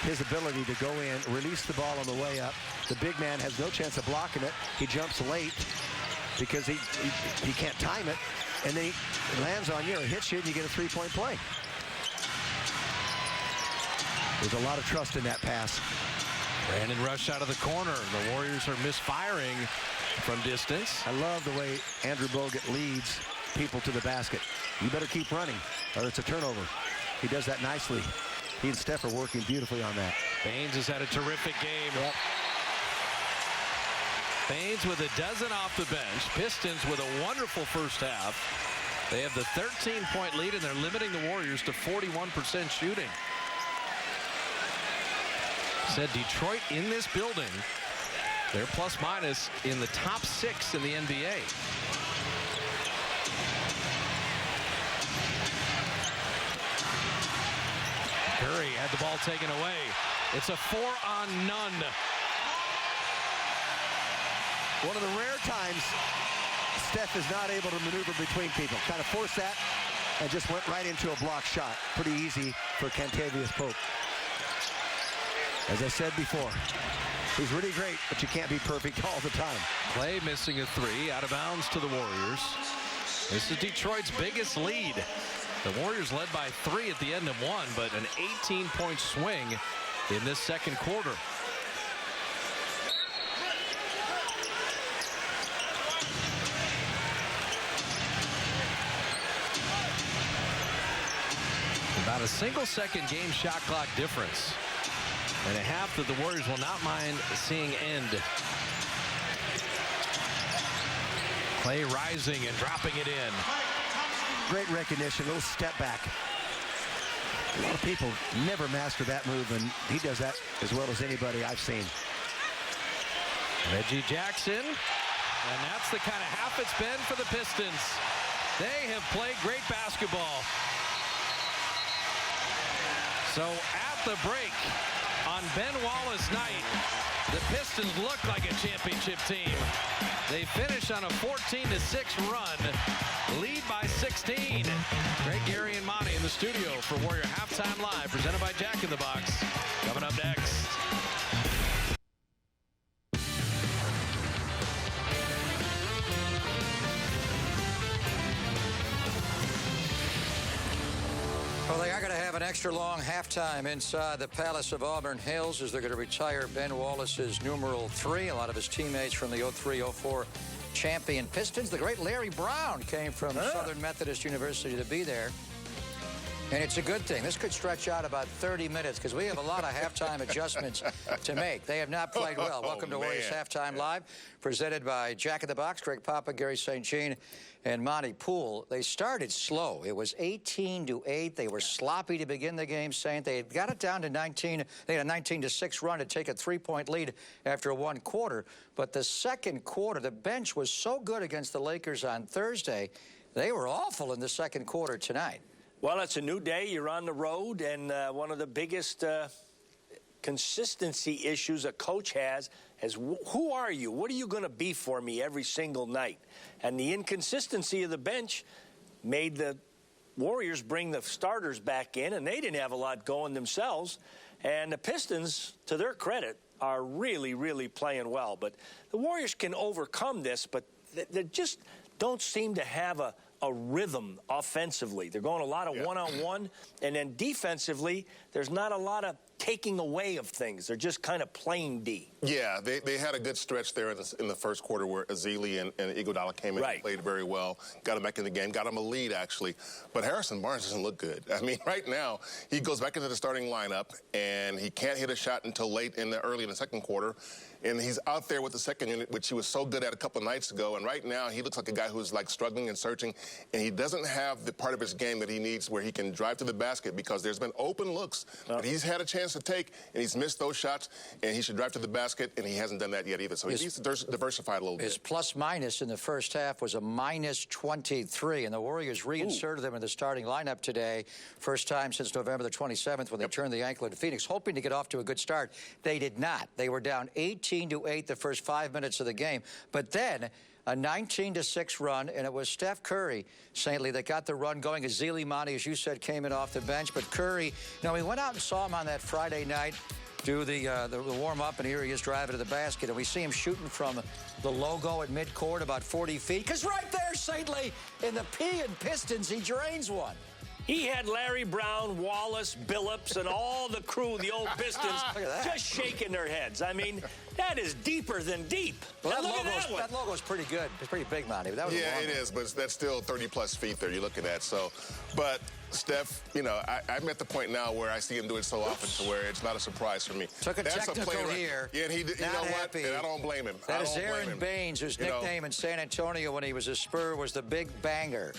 his ability to go in, release the ball on the way up. The big man has no chance of blocking it. He jumps late because he can't time it, and then he lands on you or hits you, and you get a three-point play. There's a lot of trust in that pass. Brandon Rush out of the corner. The Warriors are misfiring from distance. I love the way Andrew Bogut leads people to the basket. You better keep running, or it's a turnover. He does that nicely. He and Steph are working beautifully on that. Baines has had a terrific game. Yep. Baines with a dozen off the bench. Pistons with a wonderful first half. They have the 13-point lead, and they're limiting the Warriors to 41% shooting. Said Detroit in this building, they're plus-minus in the top 6 in the NBA. Curry had the ball taken away. It's a 4-on-none. One of the rare times Steph is not able to maneuver between people. Kind of forced that and just went right into a block shot. Pretty easy for Kentavious Pope. As I said before, he's really great, but you can't be perfect all the time. Clay missing a three, out of bounds to the Warriors. This is Detroit's biggest lead. The Warriors led by 3 at the end of 1, but an 18-point swing in this second quarter. About a single-second game shot clock difference. And a half that the Warriors will not mind seeing end. Clay rising and dropping it in. Great recognition, little step back. A lot of people never master that move, and he does that as well as anybody I've seen. Reggie Jackson, and that's the kind of half it's been for the Pistons. They have played great basketball. So at the break, on Ben Wallace night, the Pistons look like a championship team. They finish on a 14-6 run, lead by 16. Greg, Gary, and Monty in the studio for Warrior Halftime Live, presented by Jack in the Box. Coming up next. Well, they are going to have an extra long halftime inside the Palace of Auburn Hills as they're going to retire Ben Wallace's numeral 3. A lot of his teammates from the 03-04 champion Pistons. The great Larry Brown came from Southern Methodist University to be there. And it's a good thing. This could stretch out about 30 minutes because we have a lot of halftime adjustments to make. They have not played well. Welcome to Warriors Halftime Live, presented by Jack in the Box, Greg Papa, Gary St. Jean, and Monty Poole. They started slow. It was 18-8. They were sloppy to begin the game, Saint. They got it down to 19. They had a 19-6 run to take a 3-point lead after one quarter. But the second quarter, the bench was so good against the Lakers on Thursday. They were awful in the second quarter tonight. Well, it's a new day. You're on the road, and one of the biggest consistency issues a coach has is, who are you? What are you going to be for me every single night? And the inconsistency of the bench made the Warriors bring the starters back in, and they didn't have a lot going themselves. And the Pistons, to their credit, are really, really playing well. But the Warriors can overcome this, but they just don't seem to have a rhythm offensively. They're going a lot of one-on-one, and then defensively, there's not a lot of taking away of things. They're just kind of plain D. Yeah, they had a good stretch there in the first quarter where Ezeli and Iguodala came in and played very well, got him back in the game, got him a lead, actually. But Harrison Barnes doesn't look good. I mean, right now, he goes back into the starting lineup, and he can't hit a shot until early in the second quarter. And he's out there with the second unit, which he was so good at a couple of nights ago. And right now, he looks like a guy who's like struggling and searching. And he doesn't have the part of his game that he needs where he can drive to the basket, because there's been open looks that he's had a chance to take, and he's missed those shots. And he should drive to the basket, and he hasn't done that yet either. So he needs to diversify a little bit. His plus-minus in the first half was a -23, and the Warriors reinserted them in the starting lineup today. First time since November the 27th when they turned the ankle into Phoenix, hoping to get off to a good start. They did not. They were down 18-8 the first 5 minutes of the game. But then a 19-6 run, and it was Steph Curry, St. Lee, that got the run going. Ezeli, Monty, as you said, came in off the bench. But Curry, we went out and saw him on that Friday night do the warm-up, and here he is driving to the basket. And we see him shooting from the logo at midcourt about 40 feet. Because right there, St. Lee, in the P and Pistons, he drains one. He had Larry Brown, Wallace, Billups, and all the crew, the old Pistons, just shaking their heads. I mean, that is deeper than deep. Well, that logo's pretty good. It's pretty big, Monty. That was it is, but that's still 30-plus feet there you're looking at. So, but Steph, I'm at the point now where I see him do it so often to where it's not a surprise for me. Took a technical here. Yeah, and you know what? And I don't blame him. That is Aaron Baines, whose nickname in San Antonio when he was a Spur was the Big Banger.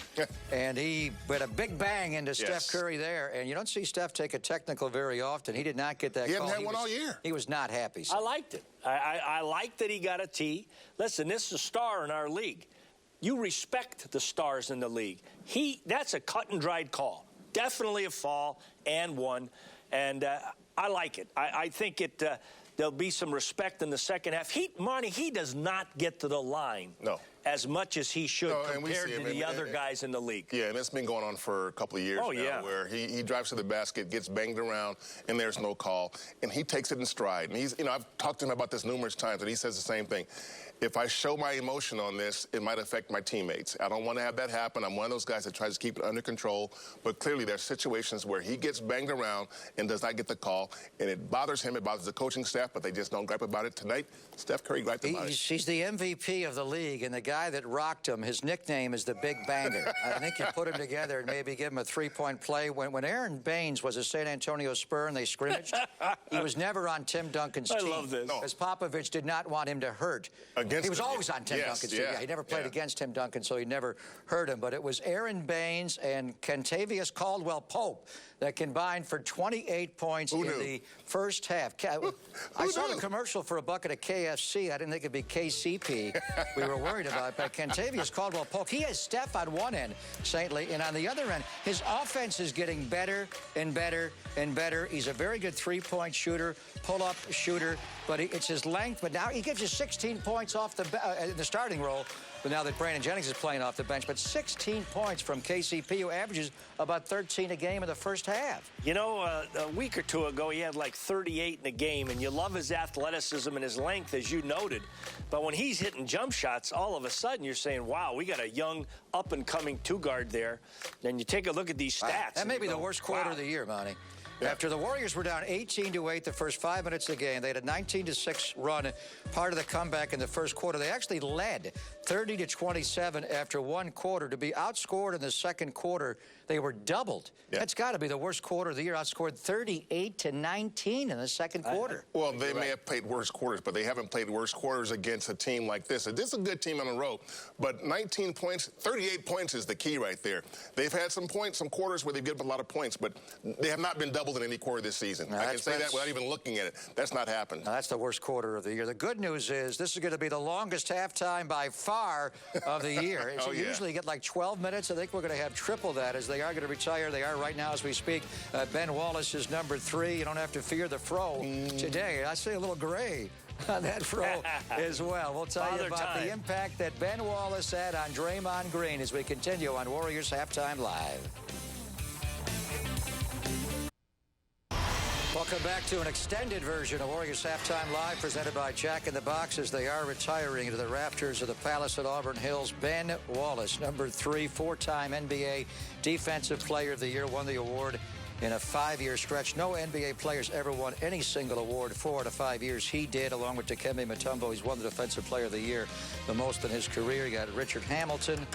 And he put a big bang into Steph Curry there. And you don't see Steph take a technical very often. He did not get that call. He hadn't had one all year. He was not happy. I liked it. I liked that he got a tee. Listen, this is a star in our league. You respect the stars in the league. That's a cut-and-dried call. Definitely a fall and one. And I like it. I think there'll be some respect in the second half. Monty, he does not get to the line as much as he should compared to the other guys in the league. Yeah, and it's been going on for a couple of years now, where he drives to the basket, gets banged around, and there's no call. And he takes it in stride. And I've talked to him about this numerous times, and he says the same thing. If I show my emotion on this, it might affect my teammates. I don't want to have that happen. I'm one of those guys that tries to keep it under control. But clearly, there are situations where he gets banged around and does not get the call, and it bothers him. It bothers the coaching staff, but they just don't gripe about it. Tonight, Steph Curry griped about it. He's the MVP of the league, and the guy that rocked him, his nickname is the Big Banger. I think you put him together and maybe give him a three-point play. When Aaron Baines was a San Antonio Spur and they scrimmaged, he was never on Tim Duncan's team. I love this. Because Popovich did not want him to hurt. He was always on Tim Duncan's team. Yeah, he never played against Tim Duncan, so he never hurt him. But it was Aaron Baines and Kentavious Caldwell-Pope that combined for 28 points in the first half. I saw the commercial for a bucket of KFC. I didn't think it'd be KCP we were worried about. But Kentavious Caldwell-Pope, he has Steph on one end, St. Lee, and on the other end, his offense is getting better and better and better. He's a very good three-point shooter, pull-up shooter, but it's his length. But now he gives you 16 points off the starting role. But now that Brandon Jennings is playing off the bench, but 16 points from KCP, who averages about 13 a game in the first half. A week or two ago, he had like 38 in a game, and you love his athleticism and his length, as you noted. But when he's hitting jump shots, all of a sudden you're saying, wow, we got a young, up-and-coming two-guard there. And you take a look at these stats. That may be the worst quarter of the year, Monty. After the Warriors were down 18-8 the first 5 minutes of the game, they had a 19-6 run, part of the comeback in the first quarter. They actually led 30-27 after one quarter. To be outscored in the second quarter, they were doubled. Yeah. That's got to be the worst quarter of the year. Outscored 38-19 in the second quarter. Well, they may have played worse quarters, but they haven't played worse quarters against a team like this. This is a good team on the road, but 19 points, 38 points is the key right there. They've had some points, some quarters where they've given up a lot of points, but they have not been doubled in any quarter this season. I can say that without even looking at it. That's not happened. That's the worst quarter of the year. The good news is this is going to be the longest halftime by far of the year. It's usually you get like 12 minutes. I think we're going to have triple that as they are going to retire. They are right now as we speak. Ben Wallace is number 3. You don't have to fear the fro today. I see a little gray on that fro as well. We'll tell you about the impact that Ben Wallace had on Draymond Green as we continue on Warriors Halftime Live. Welcome back to an extended version of Warriors Halftime Live, presented by Jack in the Box, as they are retiring to the rafters of the Palace at Auburn Hills. Ben Wallace, number 3, 4-time NBA Defensive Player of the Year, won the award in a 5-year stretch. No NBA players ever won any single award 4 out of 5 years. He did, along with Dikembe Mutombo. He's won the Defensive Player of the Year the most in his career. You got Richard Hamilton.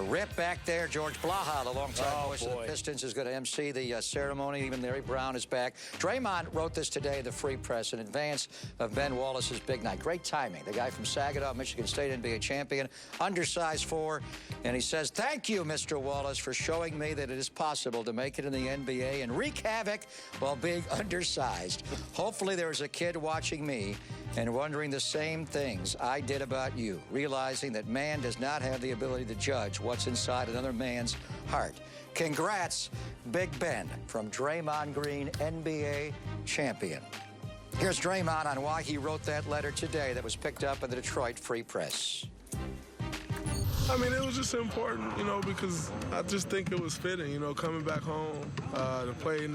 Rip back there. George Blaha, the longtime voice of the Pistons, is going to MC the ceremony. Even Larry Brown is back. Draymond wrote this today in the Free Press in advance of Ben Wallace's big night. Great timing. The guy from Saginaw, Michigan State NBA champion, undersized 4. And he says, "Thank you, Mr. Wallace, for showing me that it is possible to make it in the NBA and wreak havoc while being undersized. Hopefully there is a kid watching me and wondering the same things I did about you, realizing that man does not have the ability to judge what's inside another man's heart. Congrats, Big Ben," from Draymond Green, NBA champion. Here's Draymond on why he wrote that letter today that was picked up in the Detroit Free Press. I mean, it was just important, you know, because I just think it was fitting, you know, coming back home to play.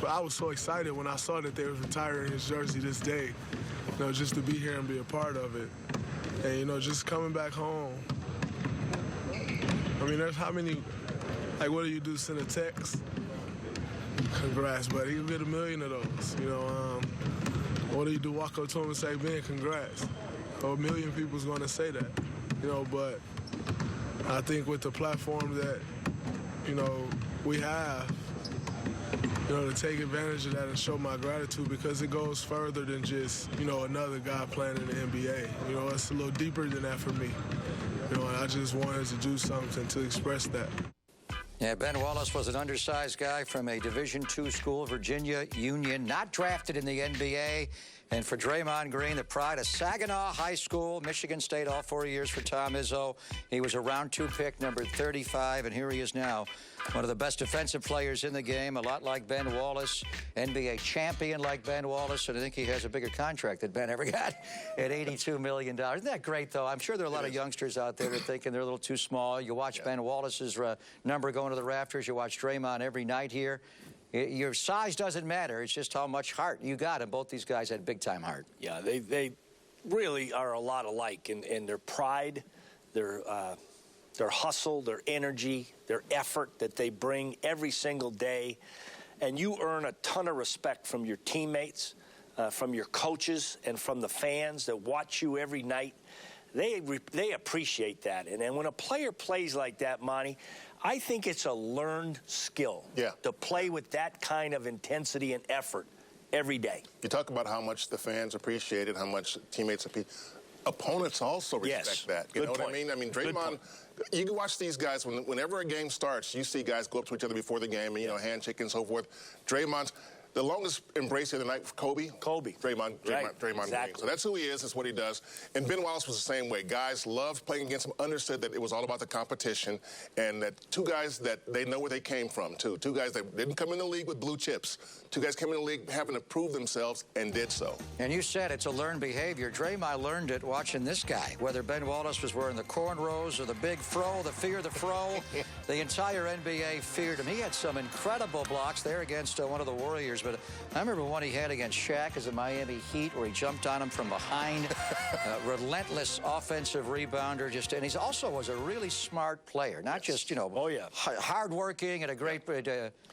I was so excited when I saw that they was retiring his jersey this day, you know, just to be here and be a part of it. And, you know, just coming back home. I mean, there's how many, like, what do you do, send a text? Congrats, buddy. You'll get 1 million of those, you know. What do you do, walk up to him and say, "Ben, congrats"? 1 million people's going to say that. You know, but I think with the platform that, you know, we have, you know, to take advantage of that and show my gratitude, because it goes further than just, you know, another guy playing in the NBA. You know, it's a little deeper than that for me. You know, and I just wanted to do something to express that. Yeah, Ben Wallace was an undersized guy from a Division II school, Virginia Union, not drafted in the NBA. And for Draymond Green, the pride of Saginaw High School, Michigan State, all 4 years for Tom Izzo. He was a round 2 pick, number 35, and here he is now, one of the best defensive players in the game, a lot like Ben Wallace, NBA champion like Ben Wallace, and I think he has a bigger contract than Ben ever got at $82 million. Isn't that great, though? I'm sure there are a lot of youngsters out there that are thinking they're a little too small. You watch Ben Wallace's number going to the rafters. You watch Draymond every night here. Your size doesn't matter. It's just how much heart you got, and both these guys had big-time heart. Yeah, they really are a lot alike in their pride, their hustle, their energy, their effort that they bring every single day. And you earn a ton of respect from your teammates, from your coaches, and from the fans that watch you every night. They appreciate that. And when a player plays like that, Monty, I think it's a learned skill to play with that kind of intensity and effort every day. You talk about how much the fans appreciate it, how much teammates appreciate. Opponents also respect that. You know what I mean? I mean, Draymond, you can watch these guys, whenever a game starts, you see guys go up to each other before the game and, you know, handshake and so forth. Draymond's the longest embrace of the night for Kobe. Draymond Green. So that's who he is. That's what he does. And Ben Wallace was the same way. Guys loved playing against him, understood that it was all about the competition, and that two guys that they know where they came from, too. Two guys that didn't come in the league with blue chips. Two guys came in the league having to prove themselves and did so. And you said it's a learned behavior. Draymond learned it watching this guy. Whether Ben Wallace was wearing the cornrows or the big fro, the fear of the fro, the entire NBA feared him. He had some incredible blocks there against one of the Warriors but I remember one he had against Shaq as the Miami Heat, where he jumped on him from behind. Relentless offensive rebounder. And he also was a really smart player, not just, you know, hardworking and a great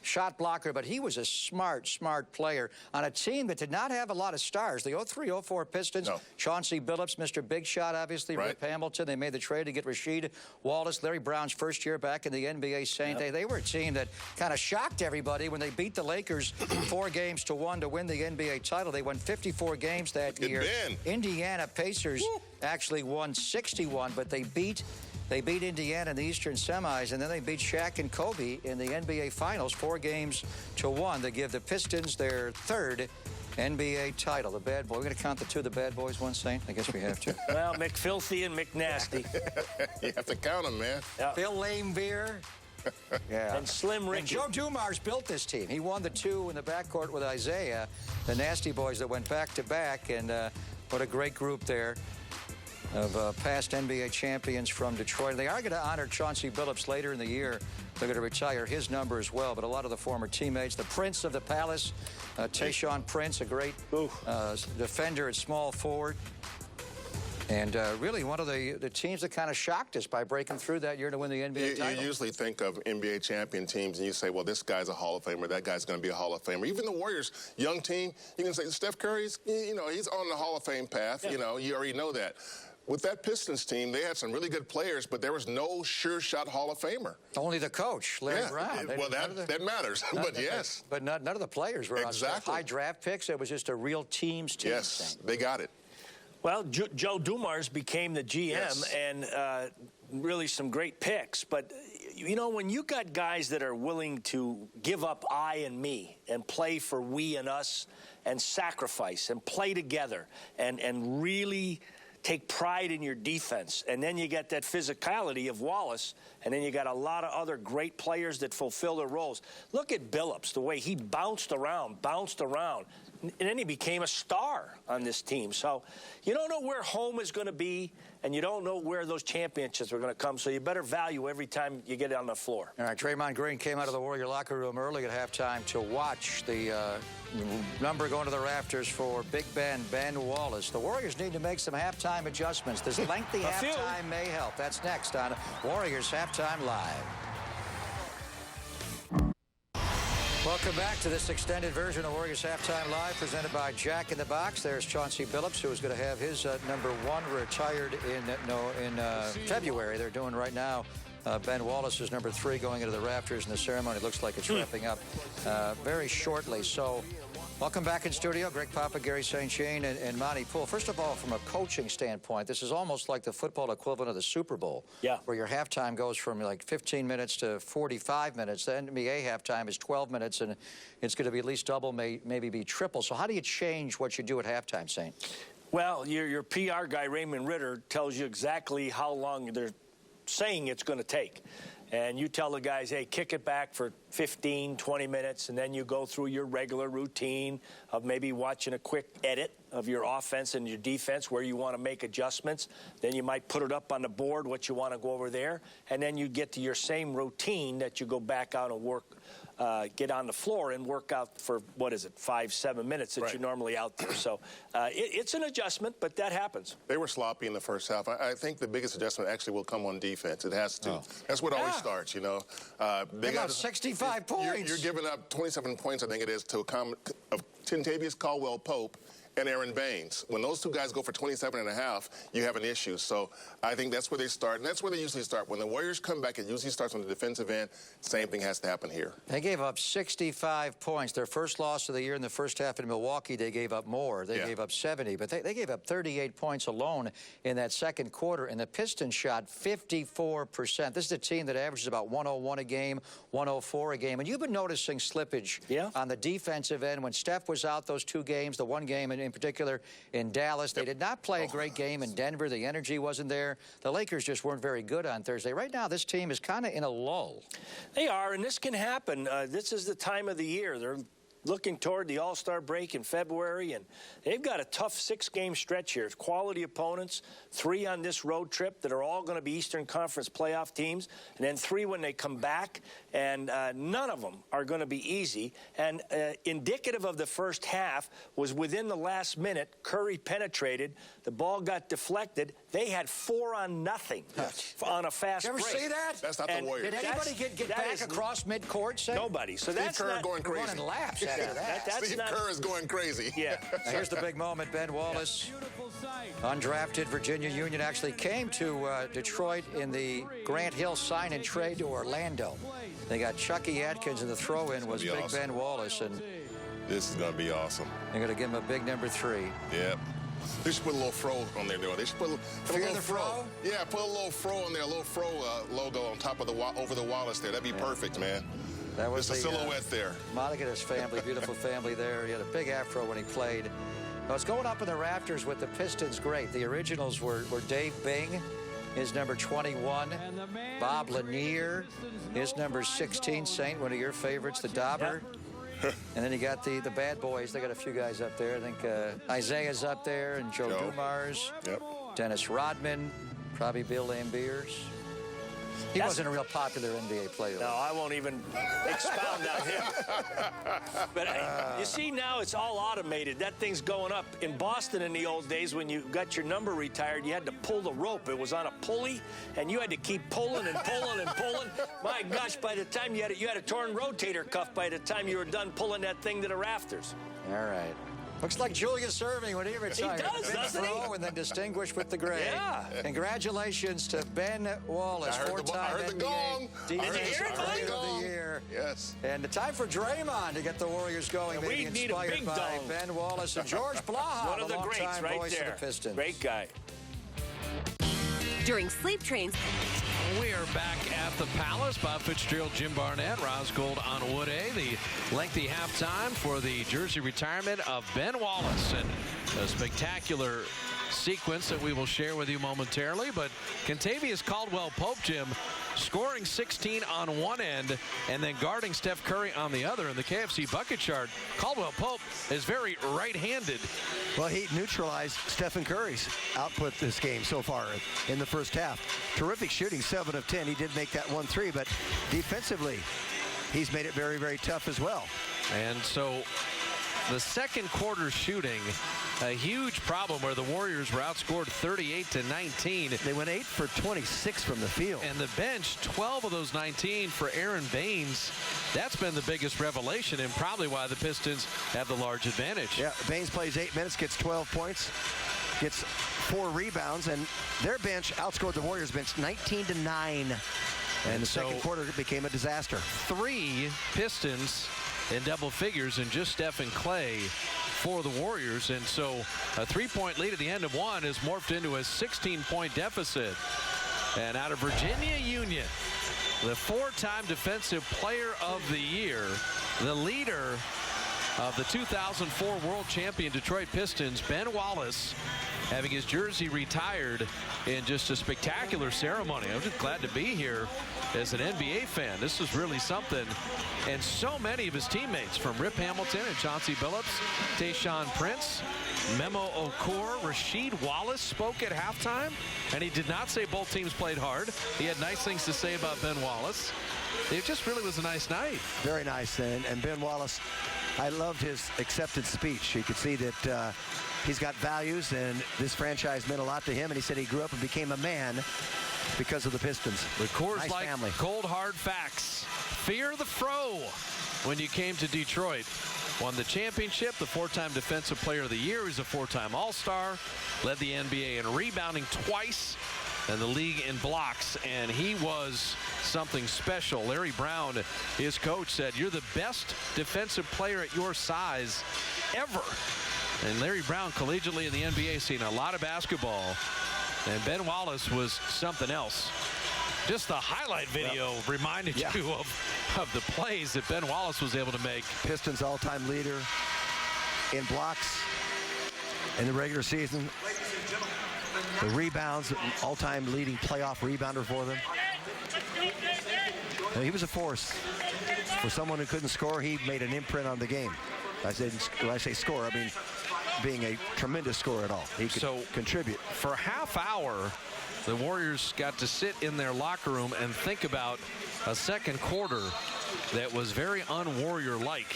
shot blocker, but he was a smart player on a team that did not have a lot of stars. The 03-04 Pistons, Chauncey Billups, Mr. Big Shot, obviously, Rip Hamilton. They made the trade to get Rasheed Wallace, Larry Brown's first year back in the NBA same day. They were a team that kind of shocked everybody when they beat the Lakers 4-1 to win the NBA title. They won 54 games that year. Indiana Pacers actually won 61, but they beat Indiana in the Eastern semis, and then they beat Shaq and Kobe in the NBA Finals 4-1 to give the Pistons their third NBA title. The bad boy. We're going to count the two of the bad boys, one Saint? I guess we have to. Well, McFilthy and McNasty. You have to count them, man. Phil Laimbeer. And Slim Ricky. And Joe Dumars built this team. He won the two in the backcourt with Isaiah, the Nasty Boys that went back-to-back, and what a great group there of past NBA champions from Detroit. They are going to honor Chauncey Billups later in the year. They're going to retire his number as well, but a lot of the former teammates. The Prince of the Palace, Tayshaun Prince, a great defender at small forward. And really one of the teams that kind of shocked us by breaking through that year to win the NBA title. You usually think of NBA champion teams and you say, well, this guy's a Hall of Famer, that guy's going to be a Hall of Famer. Even the Warriors, young team, you can say Steph Curry's, you know, he's on the Hall of Fame path. You know, you already know that. With that Pistons team, they had some really good players, but there was no sure-shot Hall of Famer. Only the coach, Larry Brown. Well, that matters, but yes. But none of the players were on high draft picks. It was just a real team's team. Yes, they got it. Well, Joe Dumars became the GM, and really some great picks. But, you know, when you got guys that are willing to give up I and me and play for we and us and sacrifice and play together and really take pride in your defense, and then you get that physicality of Wallace, and then you got a lot of other great players that fulfill their roles. Look at Billups, the way he bounced around, and then he became a star on this team. So you don't know where home is going to be, and you don't know where those championships are going to come, so you better value every time you get on the floor. All right, Draymond Green came out of the Warrior locker room early at halftime to watch the number going to the rafters for Big Ben Wallace. The Warriors need to make some halftime adjustments. This lengthy halftime may help. That's next on Warriors Halftime Live. Welcome back to this extended version of Warriors Halftime Live, presented by Jack in the Box. There's Chauncey Billups, who is going to have his number one retired in February. They're doing right now. Ben Wallace is number 3 going into the rafters, and the ceremony looks like it's wrapping up very shortly. So welcome back in studio, Greg Papa, Gary St. Jean, and Monty Poole. First of all, from a coaching standpoint, this is almost like the football equivalent of the Super Bowl, where your halftime goes from like 15 minutes to 45 minutes. The NBA halftime is 12 minutes, and it's going to be at least double, maybe be triple. So how do you change what you do at halftime, Saint? Well, your PR guy, Raymond Ritter, tells you exactly how long they're saying it's going to take. And you tell the guys, hey, kick it back for 15, 20 minutes, and then you go through your regular routine of maybe watching a quick edit of your offense and your defense where you want to make adjustments. Then you might put it up on the board, what you want to go over there, and then you get to your same routine that you go back out and work, get on the floor and work out for, 5-7 minutes that you're normally out there. So it's an adjustment, but that happens. They were sloppy in the first half. I think the biggest adjustment actually will come on defense. It has to. That's what always starts, you know. They got 65 points. You're giving up 27 points, I think it is, to Kentavious Caldwell-Pope and Aaron Baines. When those two guys go for 27 and a half, you have an issue. So I think that's where they start, and that's where they usually start. When the Warriors come back, it usually starts on the defensive end. Same thing has to happen here. They gave up 65 points. Their first loss of the year in the first half in Milwaukee, they gave up more. They gave up 70, but they gave up 38 points alone in that second quarter, and the Pistons shot 54%. This is a team that averages about 101 a game, 104 a game, and you've been noticing slippage on the defensive end. When Steph was out those 2 games, the one game in particular in Dallas, they did not play a great game in Denver. The energy wasn't there. The Lakers just weren't very good on Thursday. Right now, this team is kind of in a lull. They are, and this can happen. This is the time of the year. They're looking toward the All-Star break in February, and they've got a tough 6-game stretch here. Quality opponents, 3 on this road trip that are all going to be Eastern Conference playoff teams, and then 3 when they come back, and none of them are going to be easy. And indicative of the first half was within the last minute, Curry penetrated, the ball got deflected. They had 4 on nothing on a fast break. Did you ever see that? That's not the Warriors. Did anybody get back across midcourt? Nobody. So Steve that's Kerr not going crazy. Running laps after that. That's Steve not, Kerr is going crazy. Yeah. Now, here's the big moment. Ben Wallace, undrafted Virginia Union, actually came to Detroit in the Grant Hill sign and trade to Orlando. They got Chucky Atkins, and the throw-in was big awesome. Ben Wallace, and This is going to be awesome. they're going to give him a big number 3. Yep. They should put a little fro on there. They should put a little fro? Yeah, put a little fro on there, a little fro logo on top of over the Wallace there. That'd be perfect, man. That was just a silhouette there. Monica's family, beautiful family there. He had a big afro when he played. Now, it's going up in the rafters with the Pistons. Great. The originals were Dave Bing, his number 21. Bob Lanier, his number 16. Saint, one of your favorites, the Dauber. Yep. And then you got the bad boys. They got a few guys up there. I think Isaiah's up there, and Joe Dumars. Yep. Dennis Rodman, probably Bill Lambiers. He wasn't a real popular NBA player. No, I won't even expound on him. But you see, now it's all automated. That thing's going up. In Boston in the old days, when you got your number retired, you had to pull the rope. It was on a pulley, and you had to keep pulling and pulling and pulling. My gosh, by the time you had a torn rotator cuff by the time you were done pulling that thing to the rafters. All right. Looks like Julius Erving when he retired. He does, doesn't he? And then distinguished with the gray. Yeah. Congratulations to Ben Wallace, four-time NBA Defensive Player of the Year. Yes. And the time for Draymond to get the Warriors going. We Maybe need a inspired big by dome. Ben Wallace and George Blaha, One of the greats longtime right voice there. of the Pistons. Great guy. During sleep trains. We are back at the Palace. Bob Fitzgerald, Jim Barnett, Roz Gold on Wood A. The lengthy halftime for the jersey retirement of Ben Wallace. And a spectacular sequence that we will share with you momentarily. But Kentavious Caldwell-Pope, Jim, scoring 16 on one end and then guarding Steph Curry on the other. In the KFC bucket chart, Caldwell-Pope is very right-handed. Well, he neutralized Stephen Curry's output this game so far in the first half. Terrific shooting, 7 of 10. He did make that 1-3, but defensively, he's made it very, very tough as well. And so the second quarter shooting, a huge problem where the Warriors were outscored 38-19. They went 8 for 26 from the field. And the bench, 12 of those 19 for Aaron Baines. That's been the biggest revelation and probably why the Pistons have the large advantage. Yeah, Baines plays 8 minutes, gets 12 points, gets 4 rebounds, and their bench outscored the Warriors bench 19-9. And the second quarter became a disaster. 3 Pistons in double figures and just Steph and Clay for the Warriors. And so a 3-point lead at the end of one is morphed into a 16-point deficit. And out of Virginia Union, the 4-time Defensive Player of the Year, the leader of the 2004 World Champion Detroit Pistons, Ben Wallace, having his jersey retired in just a spectacular ceremony. I'm just glad to be here as an NBA fan. This is really something. And so many of his teammates, from Rip Hamilton and Chauncey Billups, Tayshaun Prince, Memo Okur, Rasheed Wallace spoke at halftime, and he did not say both teams played hard. He had nice things to say about Ben Wallace. It just really was a nice night. Very nice. And Ben Wallace, I loved his acceptance speech. You could see that he's got values, and this franchise meant a lot to him. And he said he grew up and became a man because of the Pistons. The Coors nice Light family. Cold hard facts. Fear the fro when you came to Detroit. Won the championship, the 4-time Defensive Player of the Year. He's a 4-time All-Star. Led the NBA in rebounding twice and the league in blocks, and he was something special. Larry Brown, his coach, said, "You're the best defensive player at your size ever." And Larry Brown, collegiately in the NBA, seen a lot of basketball, and Ben Wallace was something else. Just the highlight video reminded you of the plays that Ben Wallace was able to make. Pistons all-time leader in blocks in the regular season. The rebounds, all-time leading playoff rebounder for them. And he was a force. For someone who couldn't score, he made an imprint on the game. When I say score, I mean being a tremendous scorer at all. He could contribute. For a half hour, the Warriors got to sit in their locker room and think about a second quarter that was very un-Warrior-like.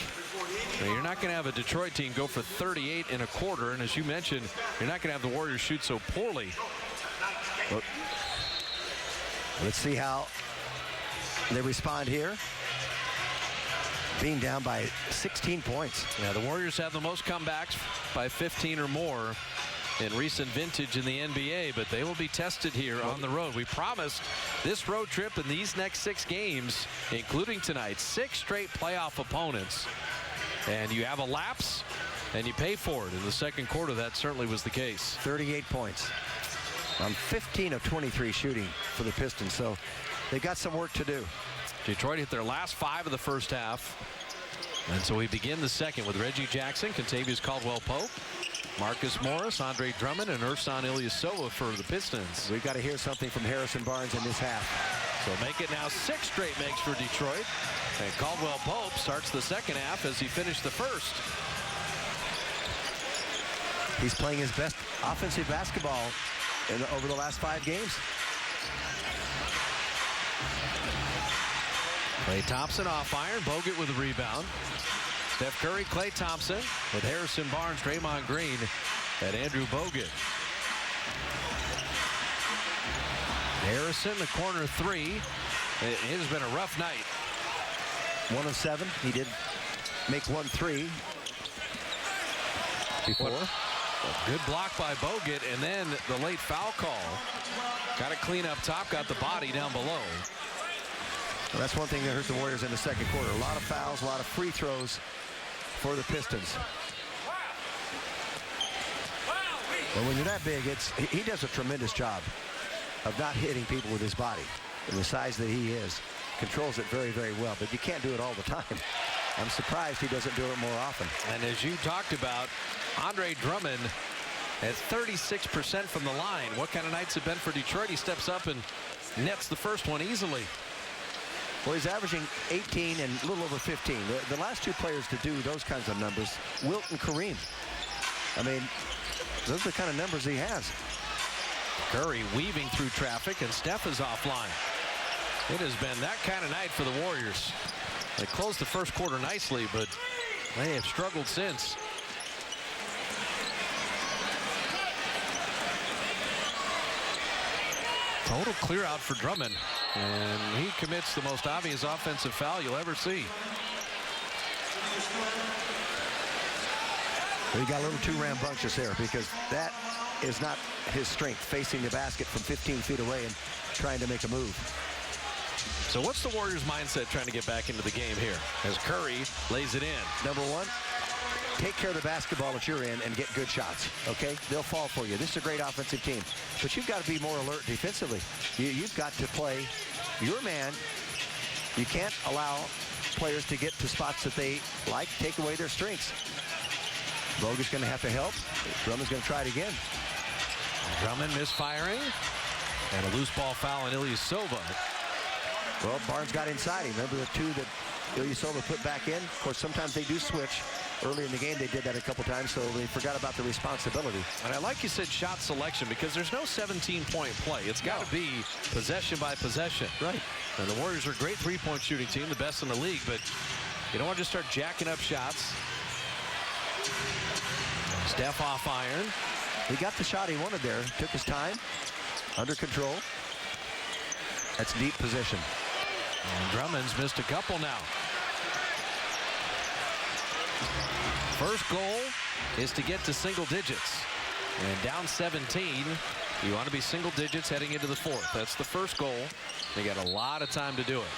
You're not going to have a Detroit team go for 38 in a quarter, and as you mentioned, you're not going to have the Warriors shoot so poorly. Look, let's see how they respond here. Being down by 16 points. Yeah, the Warriors have the most comebacks by 15 or more in recent vintage in the NBA, but they will be tested here on the road. We promised this road trip and these next 6 games, including tonight, 6 straight playoff opponents. And you have a lapse, and you pay for it. In the second quarter, that certainly was the case. 38 points on 15 of 23 shooting for the Pistons, so they've got some work to do. Detroit hit their last 5 of the first half. And so we begin the second with Reggie Jackson, Kentavious Caldwell-Pope, Marcus Morris, Andre Drummond, and Ersan Ilyasova for the Pistons. We've got to hear something from Harrison Barnes in this half. So make it now 6 straight makes for Detroit. And Caldwell-Pope starts the second half as he finished the first. He's playing his best offensive basketball over the last 5 games. Klay Thompson off iron. Bogut with a rebound. Steph Curry, Klay Thompson with Harrison Barnes, Draymond Green, and Andrew Bogut. Harrison, the corner 3. It has been a rough night. 1 of 7. He did make 1 3 before. A good block by Bogut, and then the late foul call. Got to clean up top, got the body down below. Well, that's one thing that hurt the Warriors in the second quarter. A lot of fouls, a lot of free throws for the Pistons. Well, when you're that big, he does a tremendous job of not hitting people with his body. And the size that he is, controls it very, very well. But you can't do it all the time. I'm surprised he doesn't do it more often. And as you talked about, Andre Drummond at 36% from the line. What kind of nights have been for Detroit? He steps up and nets the first one easily. Well, he's averaging 18 and a little over 15. The last 2 players to do those kinds of numbers, Wilt and Kareem. I mean, those are the kind of numbers he has. Curry weaving through traffic, and Steph is offline. It has been that kind of night for the Warriors. They closed the first quarter nicely, but they have struggled since. Total clear out for Drummond, and he commits the most obvious offensive foul you'll ever see. We got a little too rambunctious there, because that is not his strength, facing the basket from 15 feet away and trying to make a move. So what's the Warriors' mindset trying to get back into the game here as Curry lays it in? Number 1, take care of the basketball that you're in and get good shots, okay? They'll fall for you. This is a great offensive team. But you've got to be more alert defensively. You've got to play your man. You can't allow players to get to spots that they like, take away their strengths. Bogut's going to have to help. Drummond's going to try it again. Drummond misfiring. And a loose ball foul on Ilyasova. Well, Barnes got inside him. Remember the 2 that Ilyasova put back in? Of course, sometimes they do switch. Early in the game, they did that a couple times, so they forgot about the responsibility. And I like you said shot selection, because there's no 17-point play. It's got to be possession by possession. Right. And the Warriors are a great 3-point shooting team, the best in the league, but you don't want to just start jacking up shots. Steph off iron. He got the shot he wanted there. Took his time. Under control. That's deep position. And Drummond's missed a couple now. First goal is to get to single digits. And down 17, you want to be single digits heading into the 4th. That's the first goal. They got a lot of time to do it.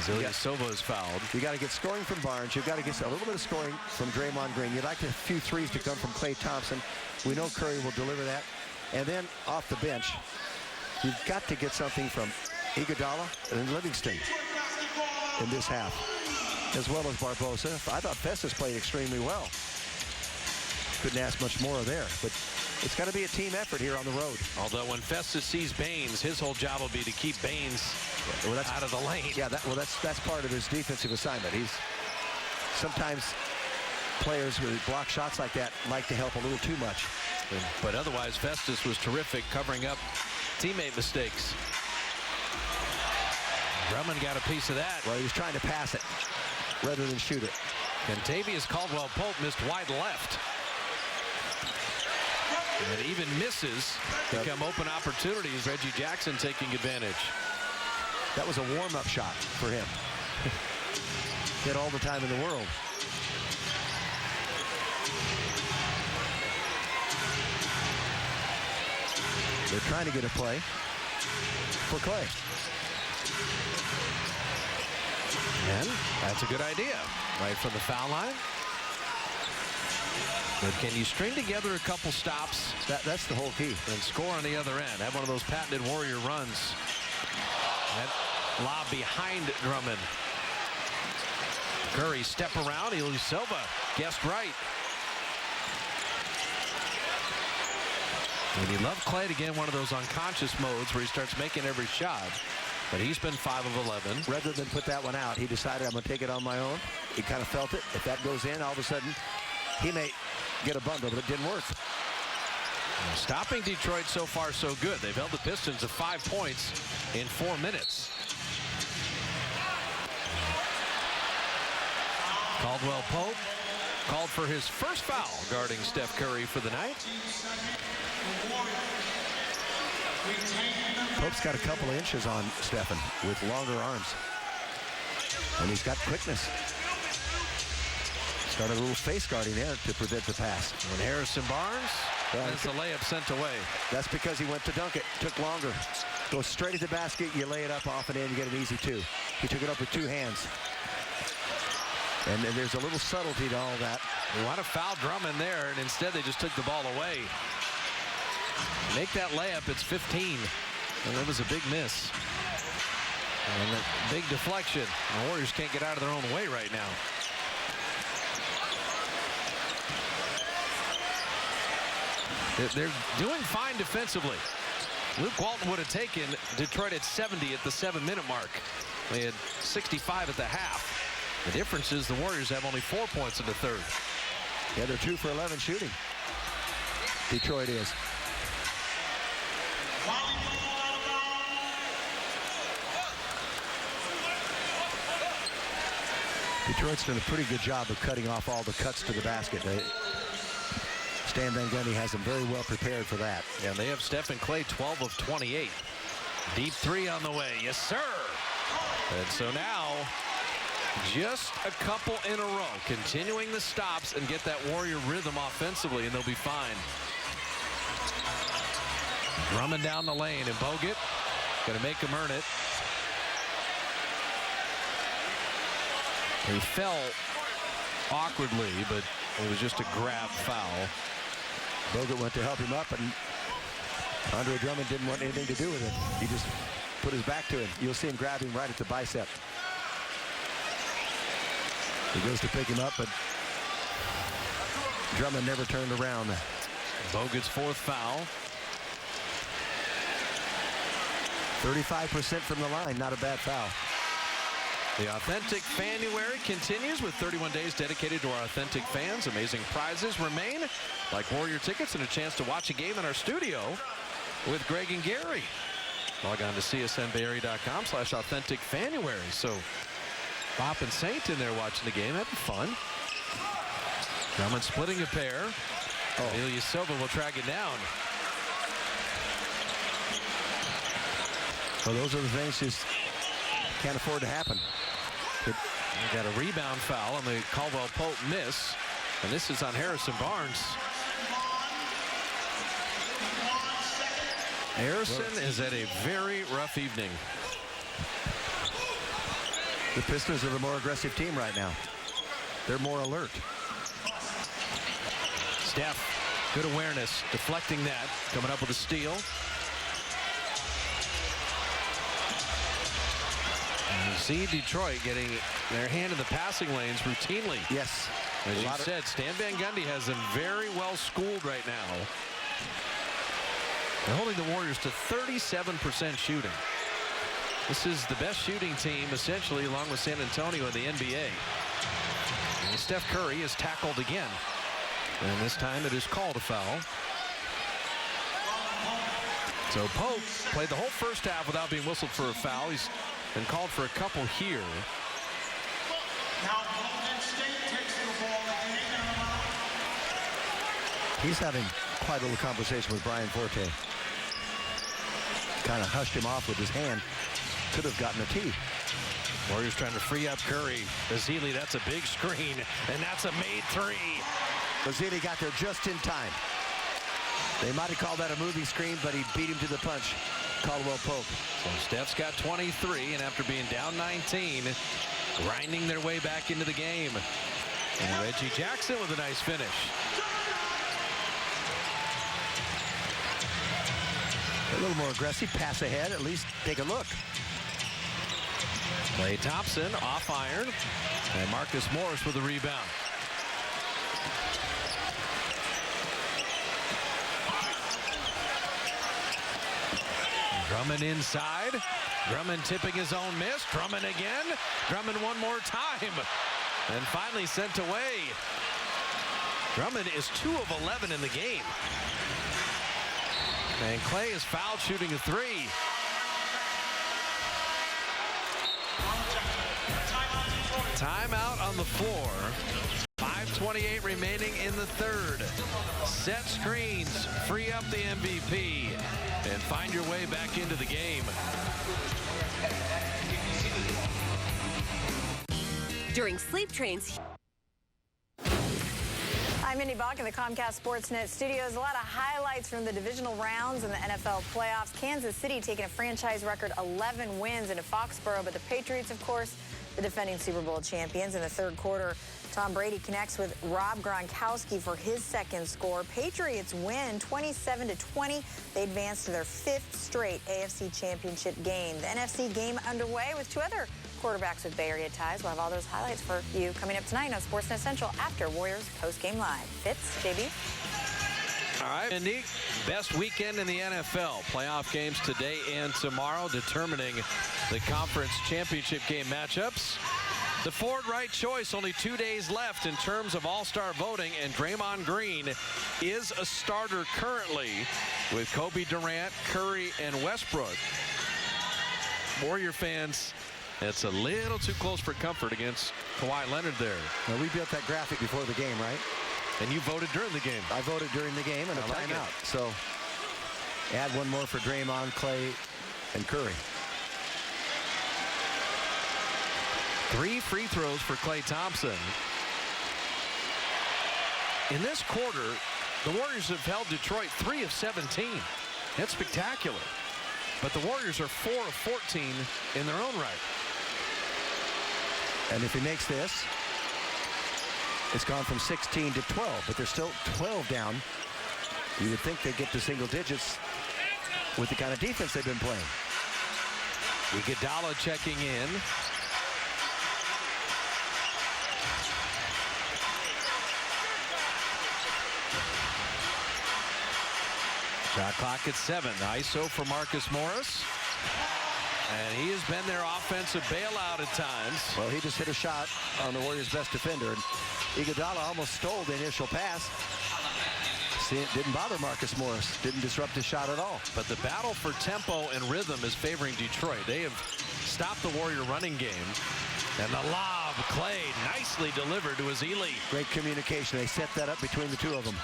Ilyasova is fouled. You got to get scoring from Barnes. You've got to get a little bit of scoring from Draymond Green. You'd like a few threes to come from Klay Thompson. We know Curry will deliver that. And then off the bench, you've got to get something from Iguodala and Livingston in this half, as well as Barbosa. I thought Festus played extremely well. Couldn't ask much more there, but It's got to be a team effort here on the road. Although when Festus sees Baines, his whole job will be to keep Baines out of the lane. Yeah, that's part of his defensive assignment. He's sometimes players who block shots like that like to help a little too much. But otherwise, Festus was terrific covering up teammate mistakes. Drummond got a piece of that. Well, he was trying to pass it rather than shoot it. Contavious Caldwell-Pope missed wide left. And even misses become open opportunities. Reggie Jackson taking advantage. That was a warm-up shot for him. He had all the time in the world. They're trying to get a play for Clay. And that's a good idea. Right from the foul line. But can you string together a couple stops? That's the whole key. And score on the other end. Have one of those patented Warrior runs. That lob behind Drummond. Curry step around. Ilyasova guessed right. And you love Clay to get in one of those unconscious modes where he starts making every shot. But he's been 5 of 11. Rather than put that one out, he decided, I'm going to take it on my own. He kind of felt it. If that goes in, all of a sudden, he may get a bundle, but it didn't work. Stopping Detroit so far so good. They've held the Pistons to 5 points in 4 minutes. Caldwell-Pope called for his first foul guarding Steph Curry for the night. Pope's got a couple of inches on Stephen with longer arms. And he's got quickness. Started a little face guarding there to prevent the pass. And Harrison Barnes has the layup sent away. That's because he went to dunk it. Took longer. Go straight at the basket, you lay it up off and in, you get an easy 2. He took it up with 2 hands. And there's a little subtlety to all that. They want to foul Drummond there, and instead they just took the ball away. Make that layup, it's 15. And that was a big miss. And a big deflection. The Warriors can't get out of their own way right now. They're doing fine defensively. Luke Walton would have taken Detroit at 70 at the 7-minute mark. They had 65 at the half. The difference is the Warriors have only 4 points in the third. Yeah, they're 2 for 11 shooting. Detroit is. Detroit's done a pretty good job of cutting off all the cuts to the basket. Stan Van Gundy has them very well prepared for that. Yeah, they have Steph and Clay 12 of 28. Deep 3 on the way. Yes, sir. And so now, just a couple in a row. Continuing the stops and get that Warrior rhythm offensively, and they'll be fine. Drummond down the lane, and Bogut going to make him earn it. He fell awkwardly, but it was just a grab foul. Bogut went to help him up, and Andre Drummond didn't want anything to do with it. He just put his back to him. You'll see him grab him right at the bicep. He goes to pick him up, but Drummond never turned around. Bogut's 4th foul. 35% from the line, not a bad foul. The Authentic Fanuary continues with 31 days dedicated to our authentic fans. Amazing prizes remain, like Warrior tickets and a chance to watch a game in our studio with Greg and Gary. Log on to csnbayarea.com/authenticfanuary. So Bop and Saint in there watching the game, having fun. Drummond splitting a pair. Ilyasova will track it down. Well, those are the things just can't afford to happen. We got a rebound foul on the Caldwell-Pope miss, and this is on Harrison Barnes. Harrison is at a very rough evening. The Pistons are the more aggressive team right now. They're more alert. Steph, good awareness, deflecting that, coming up with a steal. And you see Detroit getting their hand in the passing lanes routinely. Yes. As you said, Stan Van Gundy has them very well schooled right now. They're holding the Warriors to 37% shooting. This is the best shooting team, essentially, along with San Antonio in the NBA. And Steph Curry is tackled again. And this time it is called a foul. So Pope played the whole first half without being whistled for a foul. He's been called for a couple here. He's having quite a little conversation with Brian Forte. Kind of hushed him off with his hand. Could have gotten a tee. Warriors trying to free up Curry. Ezeli, that's a big screen, and that's a made three. Ezeli got there just in time. They might have called that a movie screen, but he beat him to the punch. Caldwell Pope. So Steph's got 23, and after being down 19, grinding their way back into the game. And Reggie Jackson with a nice finish. A little more aggressive, pass ahead, at least take a look. Klay Thompson off iron, and Marcus Morris with a rebound. Drummond inside. Drummond tipping his own miss. Drummond again. Drummond one more time. And finally sent away. Drummond is 2 of 11 in the game. And Klay is foul shooting a three. Timeout on the floor. 5:28 remaining in the third. Set screens, free up the MVP, and find your way back into the game. During Sleep Trains. I'm Mindy Bach in the Comcast Sportsnet studios. A lot of highlights from the divisional rounds in the NFL playoffs. Kansas City taking a franchise record 11 wins into Foxborough, but the Patriots, of course, the defending Super Bowl champions. In the third quarter, Tom Brady connects with Rob Gronkowski for his second score. Patriots win 27-20. They advance to their 5th straight AFC Championship game. The NFC game underway with 2 other quarterbacks with Bay Area ties. We'll have all those highlights for you coming up tonight on Sportsnet Central after Warriors Post-Game Live. Fitz, JB. All right, Indy, best weekend in the NFL. Playoff games today and tomorrow, determining the conference championship game matchups. The Ford right choice, only 2 days left in terms of all-star voting, and Draymond Green is a starter currently with Kobe Durant, Curry, and Westbrook. Warrior fans, it's a little too close for comfort against Kawhi Leonard there. Now, we built that graphic before the game, right? And you voted during the game. I voted during the game and a timeout. So add one more for Draymond, Klay, and Curry. 3 free throws for Klay Thompson. In this quarter, the Warriors have held Detroit 3 of 17. That's spectacular. But the Warriors are 4 of 14 in their own right. And if he makes this, it's gone from 16 to 12, but they're still 12 down. You would think they'd get to single digits with the kind of defense they've been playing. Iguodala checking in. Shot clock at 7. ISO for Marcus Morris. And he has been their offensive bailout at times. Well, he just hit a shot on the Warriors' best defender. And Iguodala almost stole the initial pass. See, it didn't bother Marcus Morris. Didn't disrupt his shot at all. But the battle for tempo and rhythm is favoring Detroit. They have stopped the Warrior running game. And the lob, Klay, nicely delivered to Ezeli. Great communication. They set that up between the two of them.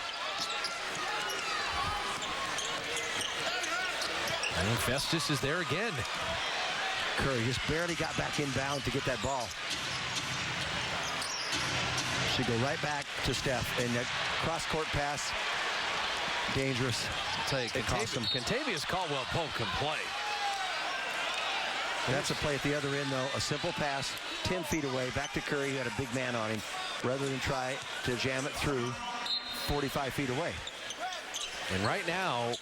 And Festus is there again. Curry just barely got back inbound to get that ball. Should go right back to Steph. And that cross-court pass, dangerous. I'll tell you, Kentavious Caldwell-Pope can play. That's a play at the other end, though. A simple pass, 10 feet away, back to Curry, who had a big man on him, rather than try to jam it through 45 feet away. And right now,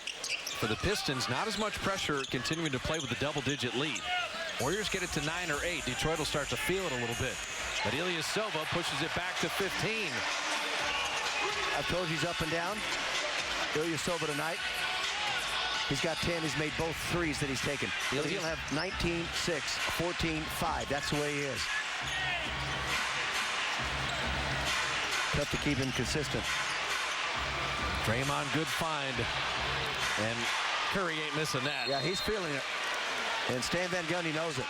for the Pistons, not as much pressure continuing to play with a double-digit lead. Warriors get it to 9 or 8. Detroit will start to feel it a little bit. But Ilyasova pushes it back to 15. I've told you he's up and down. Ilyasova tonight. He's got 10. He's made both threes that he's taken. He'll have 19-6, 14-5. That's the way he is. Tough to keep him consistent. Draymond, good find. And Curry ain't missing that. Yeah, he's feeling it. And Stan Van Gundy knows it.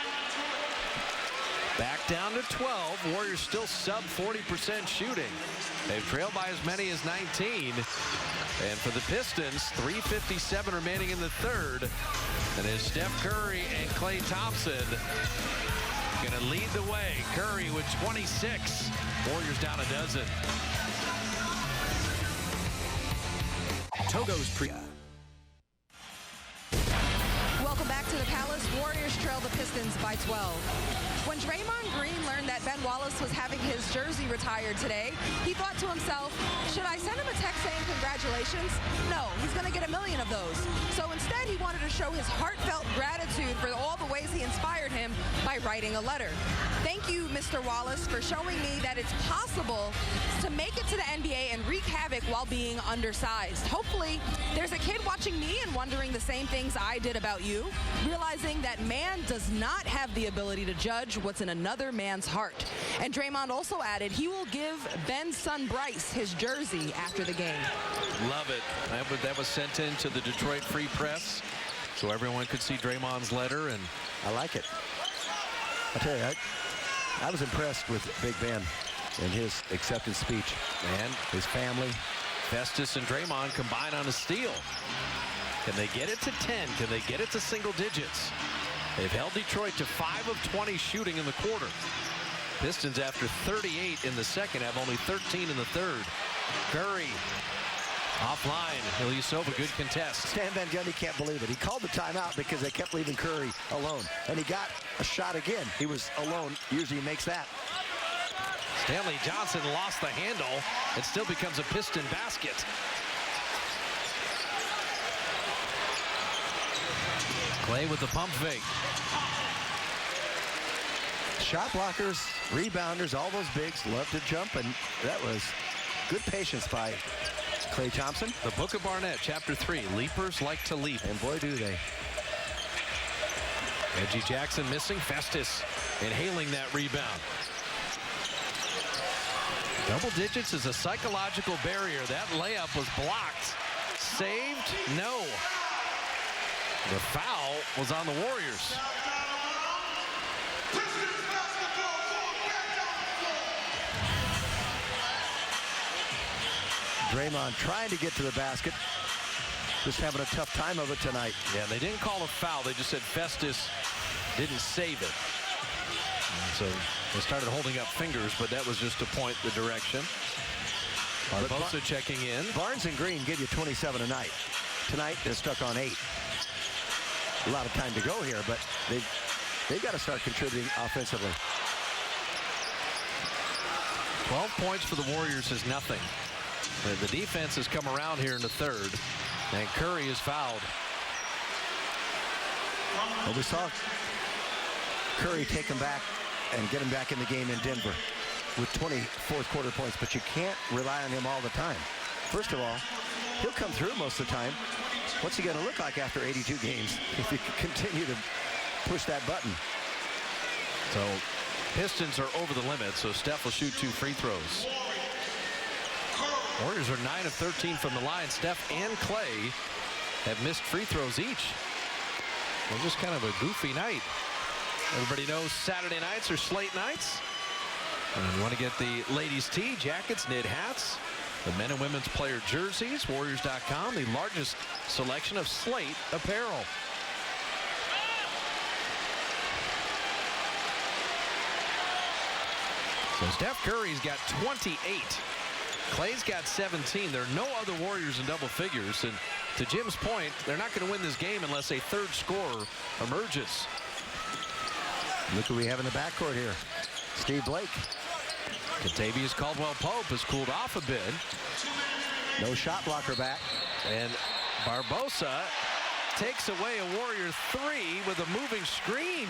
Back down to 12. Warriors still sub 40% shooting. They've trailed by as many as 19. And for the Pistons, 3:57 remaining in the third. And it's Steph Curry and Klay Thompson going to lead the way. Curry with 26. Warriors down a dozen. Togo's Welcome back to the Palace. Warriors trail the Pistons by 12. When Draymond Green learned that Ben Wallace was having his jersey retired today, he thought to himself, should I send him a text saying congratulations? No, he's going to get 1 million of those. So instead, he wanted to show his heartfelt gratitude for all the ways he inspired him by writing a letter. Thank you, Mr. Wallace, for showing me that it's possible to make it to the NBA and wreak havoc while being undersized. Hopefully, there's a kid watching me and wondering the same things I did about you, realizing that man does not have the ability to judge what's in another man's heart. And Draymond also added he will give Ben's son Bryce his jersey after the game. Love it. That was sent in to the Detroit Free Press so everyone could see Draymond's letter, and I like it. I tell you, I was impressed with Big Ben and his acceptance speech. And his family. Festus and Draymond combine on a steal. Can they get it to 10? Can they get it to single digits? They've held Detroit to 5 of 20 shooting in the quarter. Pistons, after 38 in the second, have only 13 in the third. Curry offline. Ilyasova, good contest. Stan Van Gundy can't believe it. He called the timeout because they kept leaving Curry alone. And he got a shot again. He was alone. Usually he makes that. Stanley Johnson lost the handle. It still becomes a Piston basket. Klay with the pump fake. Shot blockers, rebounders, all those bigs love to jump, and that was good patience by Klay Thompson. The Book of Barnett, Chapter 3, Leapers like to leap. And boy, do they. Reggie Jackson missing. Festus inhaling that rebound. Double digits is a psychological barrier. That layup was blocked. Saved? No. The foul was on the Warriors. Draymond trying to get to the basket. Just having a tough time of it tonight. Yeah, they didn't call a foul. They just said Festus didn't save it. And so they started holding up fingers, but that was just to point the direction. Barbosa checking in. Barnes and Green give you 27 a night. Tonight, they're stuck on 8. A lot of time to go here, but they've got to start contributing offensively. 12 points for the Warriors is nothing. The defense has come around here in the third, and Curry is fouled. Well, we saw Curry take him back and get him back in the game in Denver with 20 fourth quarter points, but you can't rely on him all the time. First of all, he'll come through most of the time. What's he going to look like after 82 games if he continue to push that button? So Pistons are over the limit, so Steph will shoot 2 free throws. Warriors are 9 of 13 from the line. Steph and Klay have missed free throws each. Well, just kind of a goofy night. Everybody knows Saturday nights are slate nights. And you want to get the ladies' tee, jackets, knit hats, the men and women's player jerseys, Warriors.com, the largest selection of slate apparel. So Steph Curry's got 28. Klay's got 17. There are no other Warriors in double figures. And to Jim's point, they're not going to win this game unless a third scorer emerges. Look who we have in the backcourt here. Steve Blake. Kentavious Caldwell-Pope has cooled off a bit. No shot blocker back. And Barbosa takes away a Warrior 3 with a moving screen.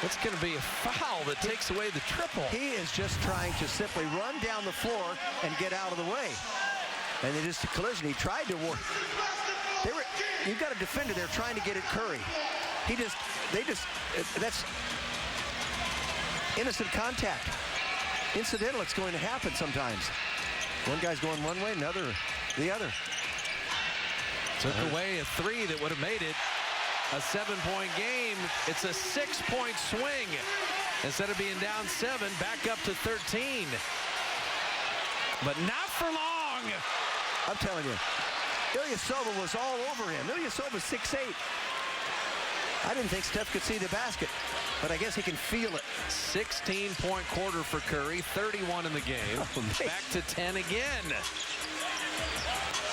It's going to be a foul that takes away the triple. He is just trying to simply run down the floor and get out of the way. And they just a collision. He tried to work. You've got a defender there trying to get at Curry. That's innocent contact. Incidental, it's going to happen sometimes. One guy's going one way, another the other. Took away a 3 that would have made it a 7-point game. It's a 6-point swing. Instead of being down 7, back up to 13. But not for long. I'm telling you, Ilyasova was all over him. Ilyasova's 6'8". I didn't think Steph could see the basket, but I guess he can feel it. 16-point quarter for Curry, 31 in the game. Back to 10 again.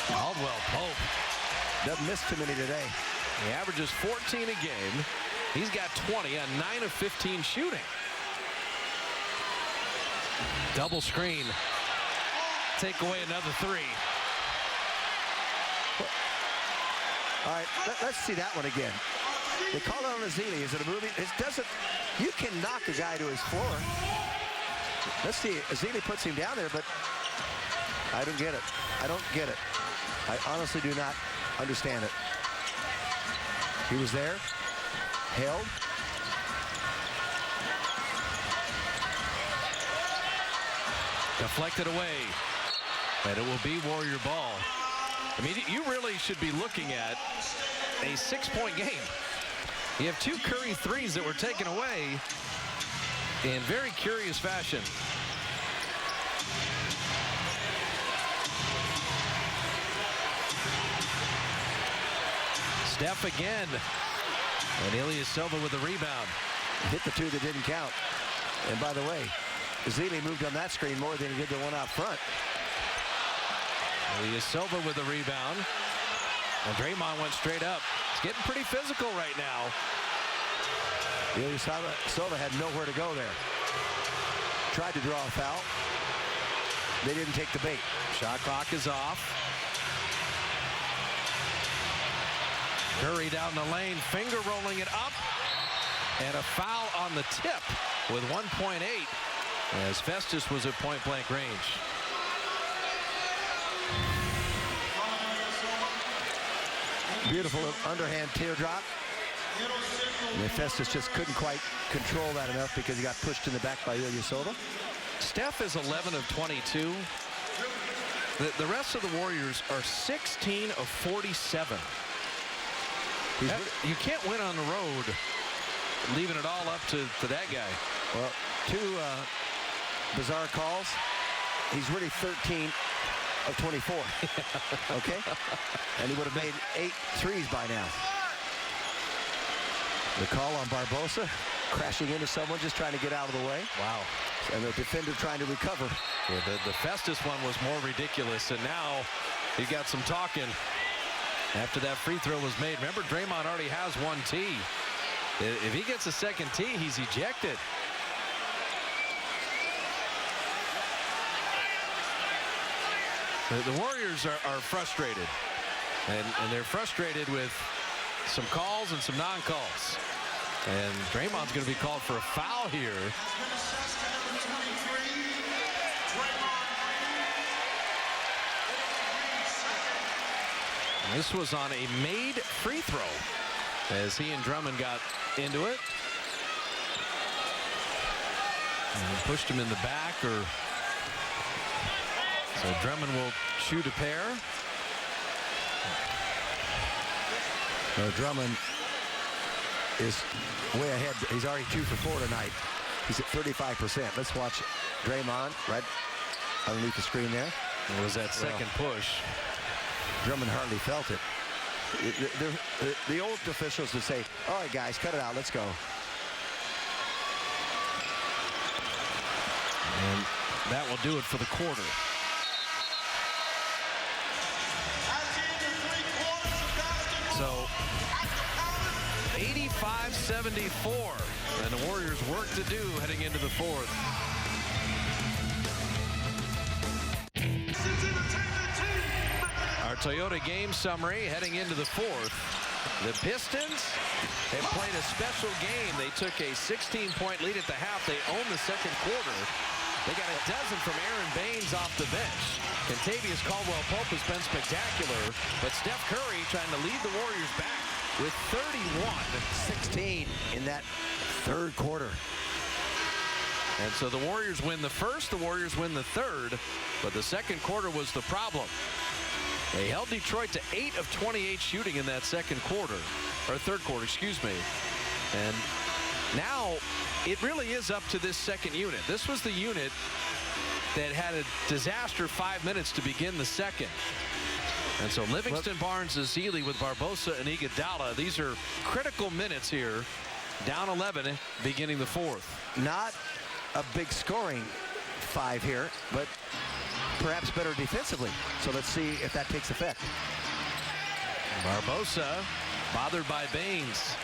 Caldwell Pope doesn't miss too many today. He averages 14 a game. He's got 20 on 9 of 15 shooting. Double screen. Take away another 3. All right, let's see that one again. They call it on Ezeli. Is it a movie? It doesn't. You can knock a guy to his floor. Let's see. Ezeli puts him down there, but I don't get it. I don't get it. I honestly do not understand it. He was there, held. Deflected away, and it will be Warrior ball. I mean, you really should be looking at a 6-point game. You have 2 Curry threes that were taken away in very curious fashion. Steph again, and Ilyasova with the rebound. Hit the 2 that didn't count. And by the way, Ezeli moved on that screen more than he did the one out front. Ilyasova with the rebound. And Draymond went straight up. It's getting pretty physical right now. Ilyasova had nowhere to go there. Tried to draw a foul. They didn't take the bait. Shot clock is off. Curry down the lane, finger rolling it up. And a foul on the tip with 1.8 as Festus was at point-blank range. Beautiful underhand teardrop. And Festus just couldn't quite control that enough because he got pushed in the back by Ilyasova. Steph is 11 of 22. The rest of the Warriors are 16 of 47. You can't win on the road leaving it all up to that guy. Well, 2 bizarre calls. He's really 13 of 24. Okay? And he would have made 8 threes by now. The call on Barbosa, crashing into someone, just trying to get out of the way. Wow. And the defender trying to recover. Yeah, the Festus one was more ridiculous, and now he got some talking after that free throw was made. Remember, Draymond already has 1 tee. If he gets a second tee, he's ejected. The Warriors are frustrated, and they're frustrated with some calls and some non-calls. And Draymond's going to be called for a foul here. And this was on a made free throw as he and Drummond got into it. And pushed him in the back, so Drummond will shoot a pair. Drummond is way ahead. He's already 2 for 4 tonight. He's at 35%. Let's watch Draymond right underneath the screen there. It was that second push. Drummond hardly felt it. The old officials would say, all right, guys, cut it out. Let's go. And that will do it for the quarter. So 85-74, and the Warriors work to do heading into the 4th. Our Toyota game summary heading into the 4th. The Pistons have played a special game. They took a 16-point lead at the half. They owned the second quarter. They got a dozen from Aaron Baines off the bench. Kentavious Caldwell-Pope has been spectacular, but Steph Curry trying to lead the Warriors back with 31-16 in that third quarter. And so the Warriors win the first, the Warriors win the third, but the second quarter was the problem. They held Detroit to 8 of 28 shooting in that second quarter, or third quarter, excuse me. And now it really is up to this second unit. This was the unit that had a disaster 5 minutes to begin the second. And so Livingston, Barnes, Ezeli with Barbosa and Iguodala. These are critical minutes here. Down 11, beginning the fourth. Not a big scoring 5 here, but perhaps better defensively. So let's see if that takes effect. Barbosa bothered by Baines.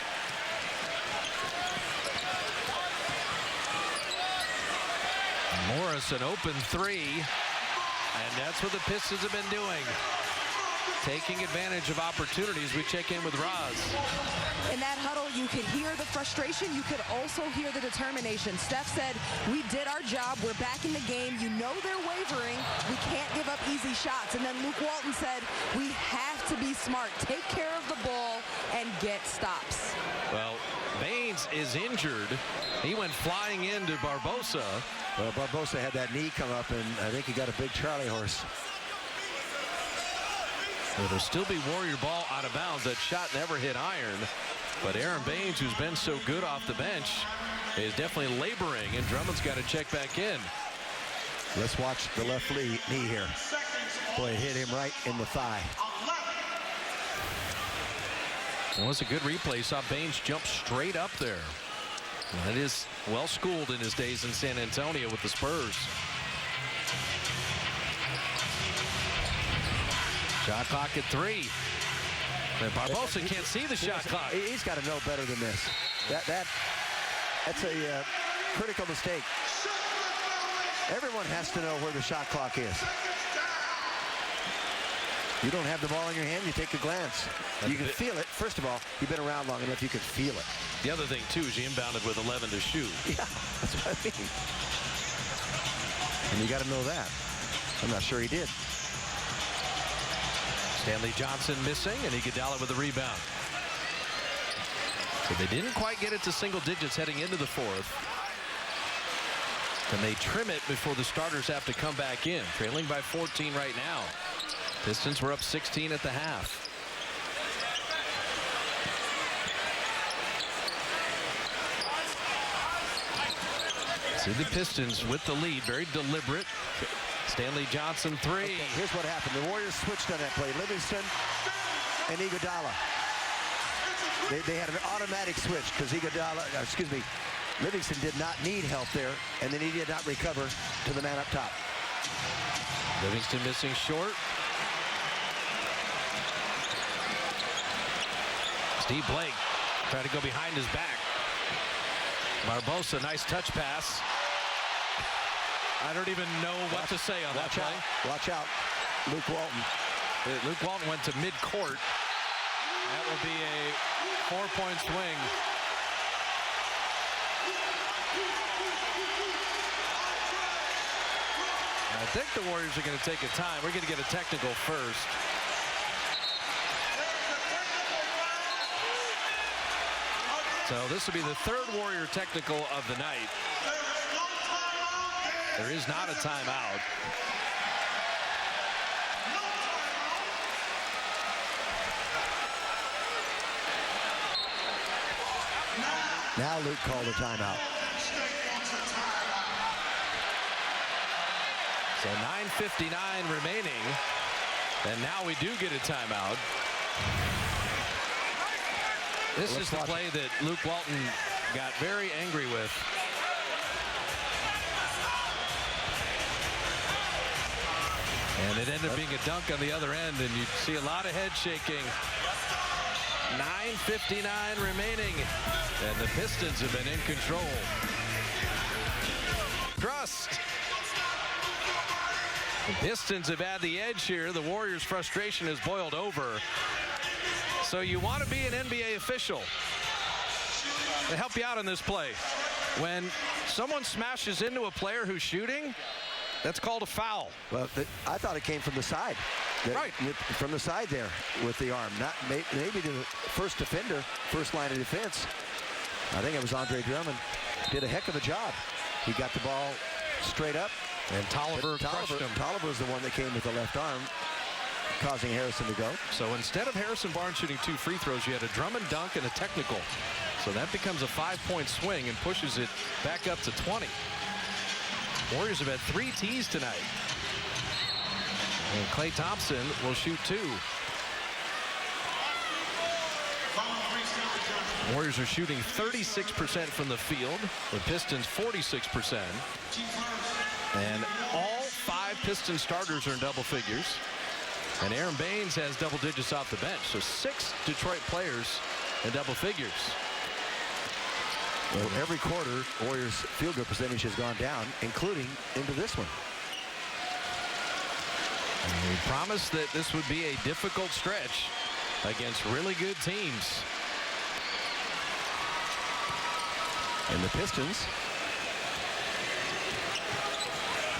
Morris an open 3, and that's what the Pistons have been doing. Taking advantage of opportunities. We check in with Roz. In that huddle, you could hear the frustration. You could also hear the determination. Steph said, we did our job. We're back in the game. You know they're wavering. We can't give up easy shots. And then Luke Walton said, we have to be smart. Take care of the ball and get stops. Well, Baines is injured. He went flying into Barbosa. Well, Barbosa had that knee come up, and I think he got a big Charlie horse. It'll still be Warrior ball out of bounds. That shot never hit iron. But Aaron Baines, who's been so good off the bench, is definitely laboring, and Drummond's got to check back in. Let's watch the left knee here. Boy, it hit him right in the thigh. It was a good replay. Saw Baines jump straight up there. That is well schooled in his days in San Antonio with the Spurs. Shot clock at 3. And Barbosa can't see the shot clock. He's got to know better than this. That's a critical mistake. Everyone has to know where the shot clock is. You don't have the ball in your hand, you take a glance. You can feel it. First of all, you've been around long enough, you can feel it. The other thing, too, is you inbounded with 11 to shoot. Yeah, that's what I mean. And you got to know that. I'm not sure he did. Stanley Johnson missing, and Iguodala with the rebound. So they didn't quite get it to single digits heading into the fourth. And they trim it before the starters have to come back in. Trailing by 14 right now. Pistons were up 16 at the half. See the Pistons with the lead, very deliberate. Stanley Johnson 3. Okay, here's what happened. The Warriors switched on that play. Livingston and Iguodala. They had an automatic switch because Livingston did not need help there, and then he did not recover to the man up top. Livingston missing short. Steve Blake tried to go behind his back. Barbosa, nice touch pass. I don't even know what to say on that play. Watch out, Luke Walton. Luke Walton went to mid-court. That will be a 4-point swing. I think the Warriors are going to take a time. We're going to get a technical first. So this will be the third Warrior technical of the night. There is not a timeout. Now Luke called a timeout. So 9:59 remaining. And now we do get a timeout. This is the play that Luke Walton got very angry with. And it ended up being a dunk on the other end, and you see a lot of head shaking. 9:59 remaining, and the Pistons have been in control. Trust. The Pistons have had the edge here. The Warriors' frustration has boiled over. So you want to be an NBA official to help you out on this play. When someone smashes into a player who's shooting, that's called a foul. Well, I thought it came from the side. Right. From the side there with the arm. Not maybe to the first defender, first line of defense. I think it was Andre Drummond. Did a heck of a job. He got the ball straight up. And Tolliver crushed him. Tolliver was the one that came with the left arm, causing Harrison to go. So instead of Harrison Barnes shooting 2 free throws, you had a Drummond dunk and a technical. So that becomes a 5-point swing and pushes it back up to 20. Warriors have had 3 tees tonight. And Klay Thompson will shoot 2. Warriors are shooting 36% from the field. The Pistons 46%. And all 5 Pistons starters are in double figures. And Aaron Baines has double digits off the bench. So 6 Detroit players in double figures. Well, every quarter, Warriors' field goal percentage has gone down, including into this one. And we promised that this would be a difficult stretch against really good teams. And the Pistons,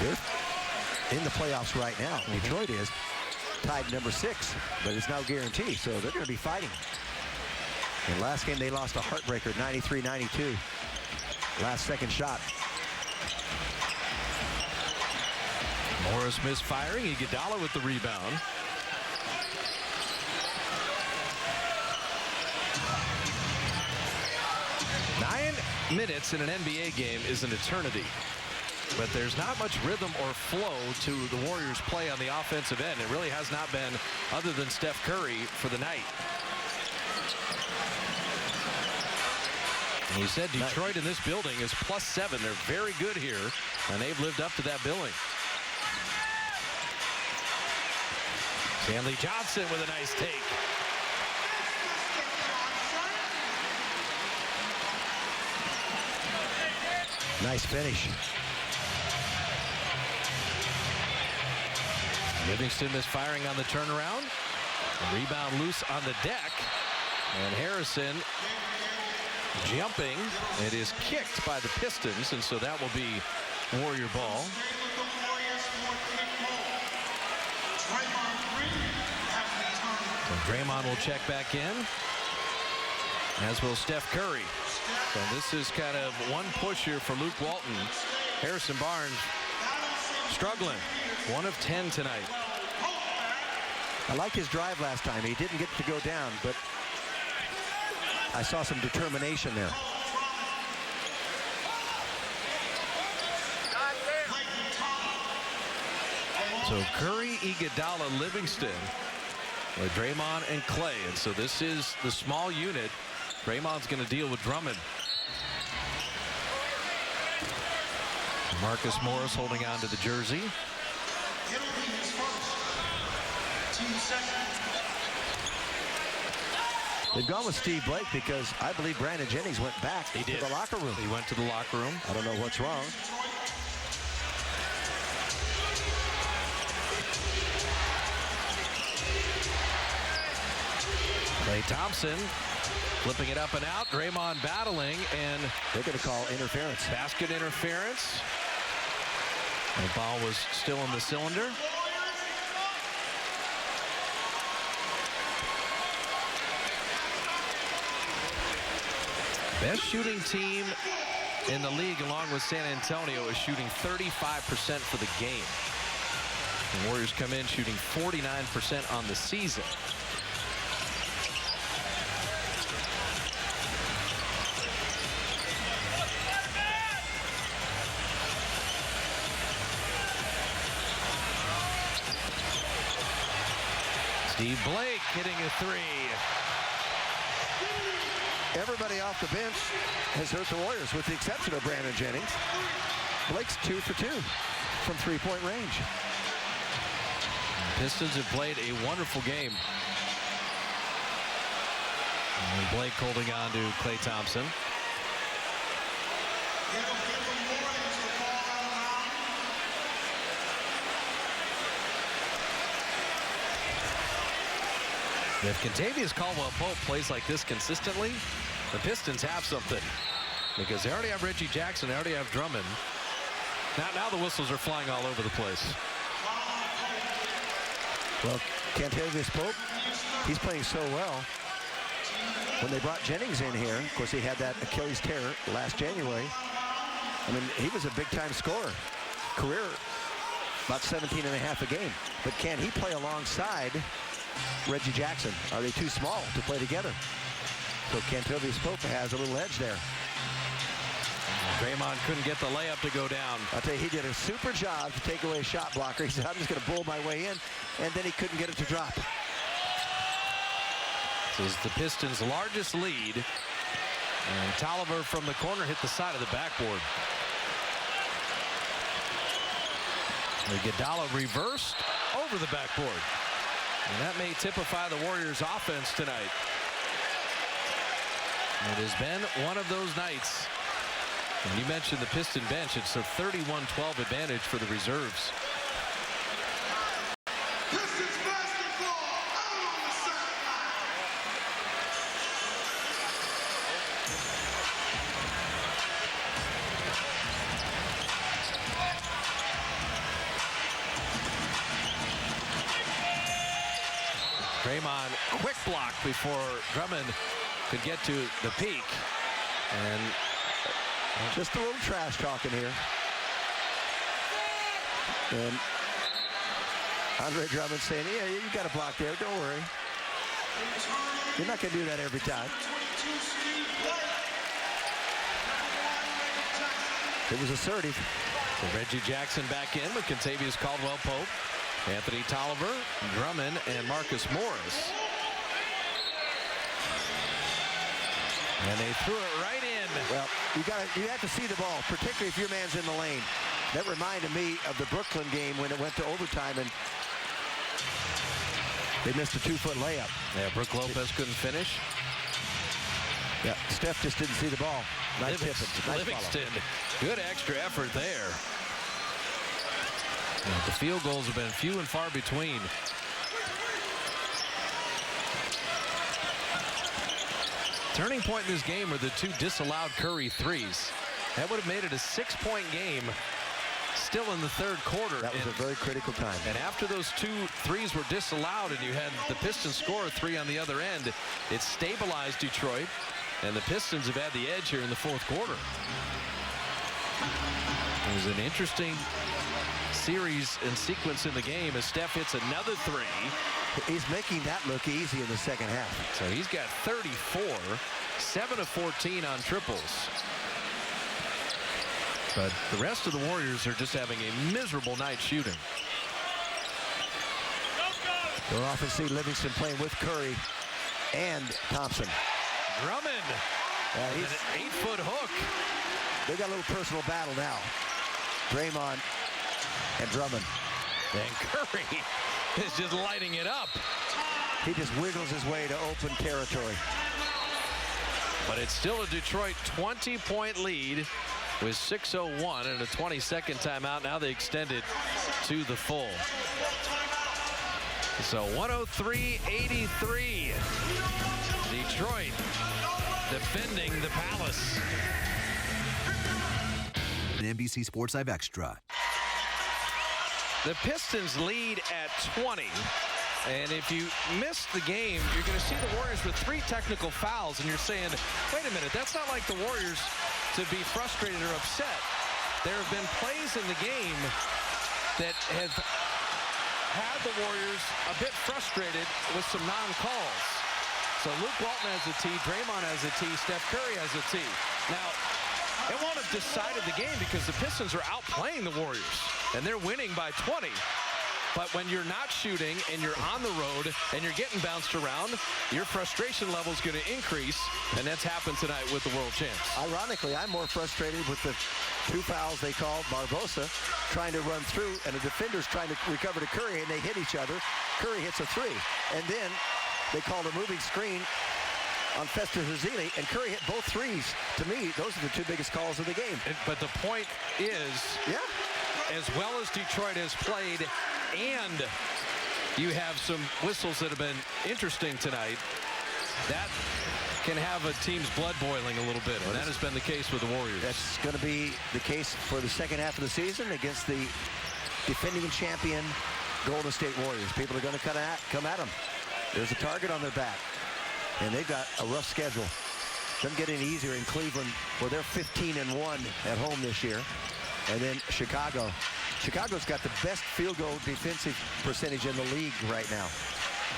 they're in the playoffs right now. Detroit is tied number 6, but it's now guaranteed, so they're going to be fighting. And last game they lost a heartbreaker, 93-92. Last second shot. Morris misfiring. Iguodala with the rebound. Nine minutes in an NBA game is an eternity. But there's not much rhythm or flow to the Warriors' play on the offensive end. It really has not been, other than Steph Curry, for the night. And we said Detroit in this building is +7. They're very good here, and they've lived up to that billing. Stanley Johnson with a nice take. Nice finish. Livingston misfiring on the turnaround. Rebound loose on the deck. And Harrison jumping. It is kicked by the Pistons, and so that will be Warrior ball. And Draymond will check back in, as will Steph Curry. So this is kind of one push here for Luke Walton. Harrison Barnes struggling. 1 of 10 tonight. I liked his drive last time. He didn't get to go down, but I saw some determination there. So Curry, Iguodala, Livingston with Draymond and Klay. And so this is the small unit. Draymond's going to deal with Drummond. Marcus Morris holding on to the jersey. They've gone with Steve Blake because I believe Brandon Jennings went back to the locker room. He went to the locker room. I don't know what's wrong. Klay Thompson flipping it up and out. Draymond battling, and they're going to call interference. Basket interference. And the ball was still in the cylinder. Best shooting team in the league, along with San Antonio, is shooting 35% for the game. The Warriors come in shooting 49% on the season. Steve Blake hitting a 3. Everybody off the bench has hurt the Warriors, with the exception of Brandon Jennings. Blake's 2 for 2 from three-point range. The Pistons have played a wonderful game. And Blake holding on to Klay Thompson. If Kentavious Caldwell-Pope plays like this consistently, the Pistons have something. because they already have Reggie Jackson. They already have Drummond. Now the whistles are flying all over the place. Well, Kentavious Pope, he's playing so well. When they brought Jennings in here, of course, he had that Achilles tear last January. I mean, he was a big-time scorer. Career, about 17 and a half a game. But can he play alongside Reggie Jackson? Are they too small to play together? So Kentavious Pope has a little edge there. Draymond couldn't get the layup to go down. I'll tell you, he did a super job to take away a shot blocker. He said, I'm just going to bull my way in, and then he couldn't get it to drop. This is the Pistons' largest lead. And Tolliver from the corner hit the side of the backboard. Iguodala reversed over the backboard. And that may typify the Warriors' offense tonight. It has been one of those nights. And you mentioned the Piston bench. It's a 31-12 advantage for the reserves. Pistons basketball out on the sideline. Draymond, quick block before Drummond could get to the peak. And just a little trash talking here. And Andre Drummond saying, yeah, you got a block there. Don't worry. You're not going to do that every time. It was assertive. So Reggie Jackson back in with Kentavious Caldwell-Pope, Anthony Tolliver, Drummond, and Marcus Morris. And they threw it right in. Well, you have to see the ball, particularly if your man's in the lane. That reminded me of the Brooklyn game when it went to overtime and they missed a 2-foot layup. Yeah, Brook Lopez couldn't finish. Yeah, Steph just didn't see the ball. Nice Livingston, good extra effort there. And the field goals have been few and far between. Turning point in this game were the two disallowed Curry threes. That would have made it a 6-point game still in the third quarter. That was a very critical time. And after those 2 threes were disallowed and you had the Pistons score a 3 on the other end, it stabilized Detroit, and the Pistons have had the edge here in the fourth quarter. It was an interesting series and sequence in the game as Steph hits another 3. He's making that look easy in the second half. So he's got 34, 7 of 14 on triples. But the rest of the Warriors are just having a miserable night shooting. You'll often see Livingston playing with Curry and Thompson. Drummond, he's an 8-foot hook. They got a little personal battle now. Draymond and Drummond. And Curry is just lighting it up. He just wiggles his way to open territory. But it's still a Detroit 20-point lead with 6:01 and a 22nd timeout. Now they extended to the full. So 103-83. Detroit defending the Palace. An NBC Sports 5 Extra. The Pistons lead at 20. And if you missed the game, you're going to see the Warriors with 3 technical fouls. And you're saying, wait a minute, that's not like the Warriors to be frustrated or upset. There have been plays in the game that have had the Warriors a bit frustrated with some non-calls. So Luke Walton has a T, Draymond has a T, Steph Curry has a T. Now, it won't have decided the game because the Pistons are outplaying the Warriors, and they're winning by 20. But when you're not shooting and you're on the road and you're getting bounced around, your frustration level is going to increase, and that's happened tonight with the world champs. Ironically, I'm more frustrated with the 2 fouls they called. Barbosa trying to run through, and the defender's trying to recover to Curry, and they hit each other. Curry hits a 3, and then they called a moving screen on Fester Huzili, and Curry hit both 3s. To me, those are the 2 biggest calls of the game. But the point is, as well as Detroit has played, and you have some whistles that have been interesting tonight, that can have a team's blood boiling a little bit, and that has been the case with the Warriors. That's going to be the case for the second half of the season against the defending champion Golden State Warriors. People are going to come at them. There's a target on their back, and they've got a rough schedule. Doesn't get any easier in Cleveland, where they're 15-1 at home this year, and then Chicago. Chicago's got the best field goal defensive percentage in the league right now,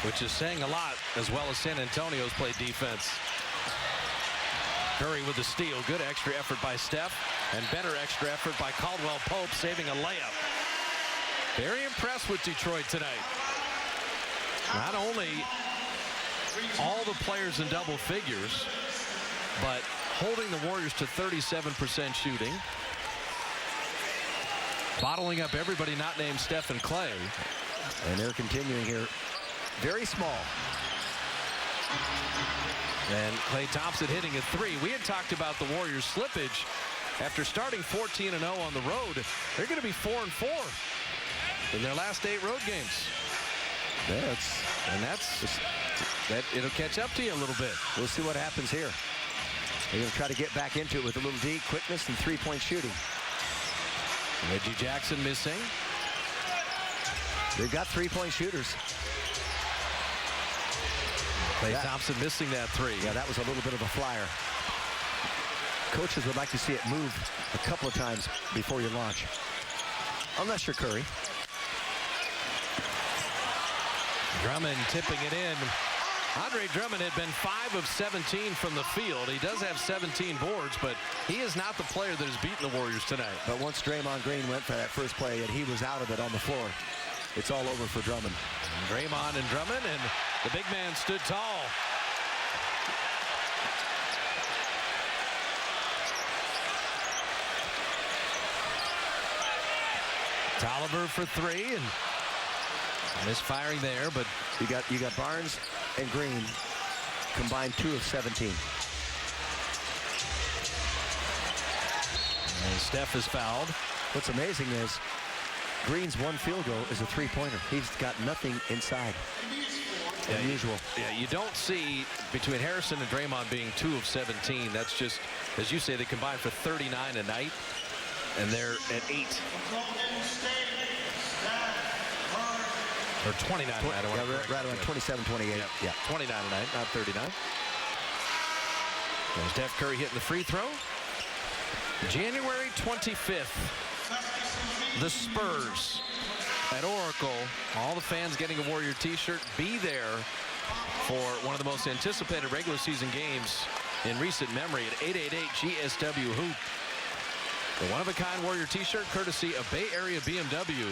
which is saying a lot, as well as San Antonio's played defense. Curry with the steal. Good extra effort by Steph, and better extra effort by Caldwell Pope, saving a layup. Very impressed with Detroit tonight. Not only all the players in double figures, but holding the Warriors to 37% shooting. Bottling up everybody not named Steph and Clay. And they're continuing here. Very small. And Klay Thompson hitting a three. We had talked about the Warriors' slippage. After starting 14-0 on the road, they're going to be 4-4 in their last 8 road games. Yeah, it'll catch up to you a little bit. We'll see what happens here. They're going to try to get back into it with a little D, quickness, and three-point shooting. Reggie Jackson missing. They've got three-point shooters. Klay Thompson missing that three. Yeah, that was a little bit of a flyer. Coaches would like to see it move a couple of times before you launch. Unless you're Curry. Drummond tipping it in. Andre Drummond had been 5 of 17 from the field. He does have 17 boards, but he is not the player that has beaten the Warriors tonight. But once Draymond Green went for that first play and he was out of it on the floor, it's all over for Drummond. And Draymond and Drummond, and the big man stood tall. Tolliver for 3, and misfiring there, but you got Barnes and Green combined 2 of 17. And Steph is fouled. What's amazing is Green's one field goal is a three-pointer. He's got nothing inside. Unusual. Yeah, you don't see between Harrison and Draymond being 2 of 17. That's just, as you say, they combine for 39 a night, and they're at 8. Or 29 a night. Right around 27, 28. Yeah, 29 a night, not 39. There's Steph Curry hitting the free throw. January 25th, the Spurs at Oracle. All the fans getting a Warrior t-shirt. Be there for one of the most anticipated regular season games in recent memory at 888-GSW-HOOP. The one-of-a-kind Warrior t-shirt courtesy of Bay Area BMW.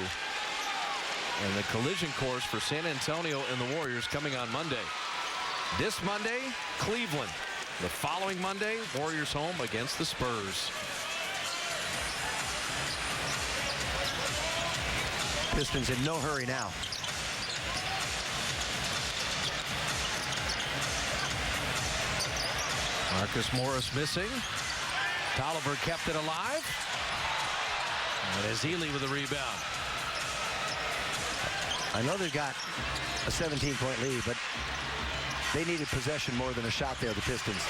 And the collision course for San Antonio and the Warriors coming on Monday. This Monday, Cleveland. The following Monday, Warriors home against the Spurs. Pistons in no hurry now. Marcus Morris missing. Tolliver kept it alive. And Ezeli with a rebound. I know they've got a 17-point lead, but they needed possession more than a shot there, the Pistons.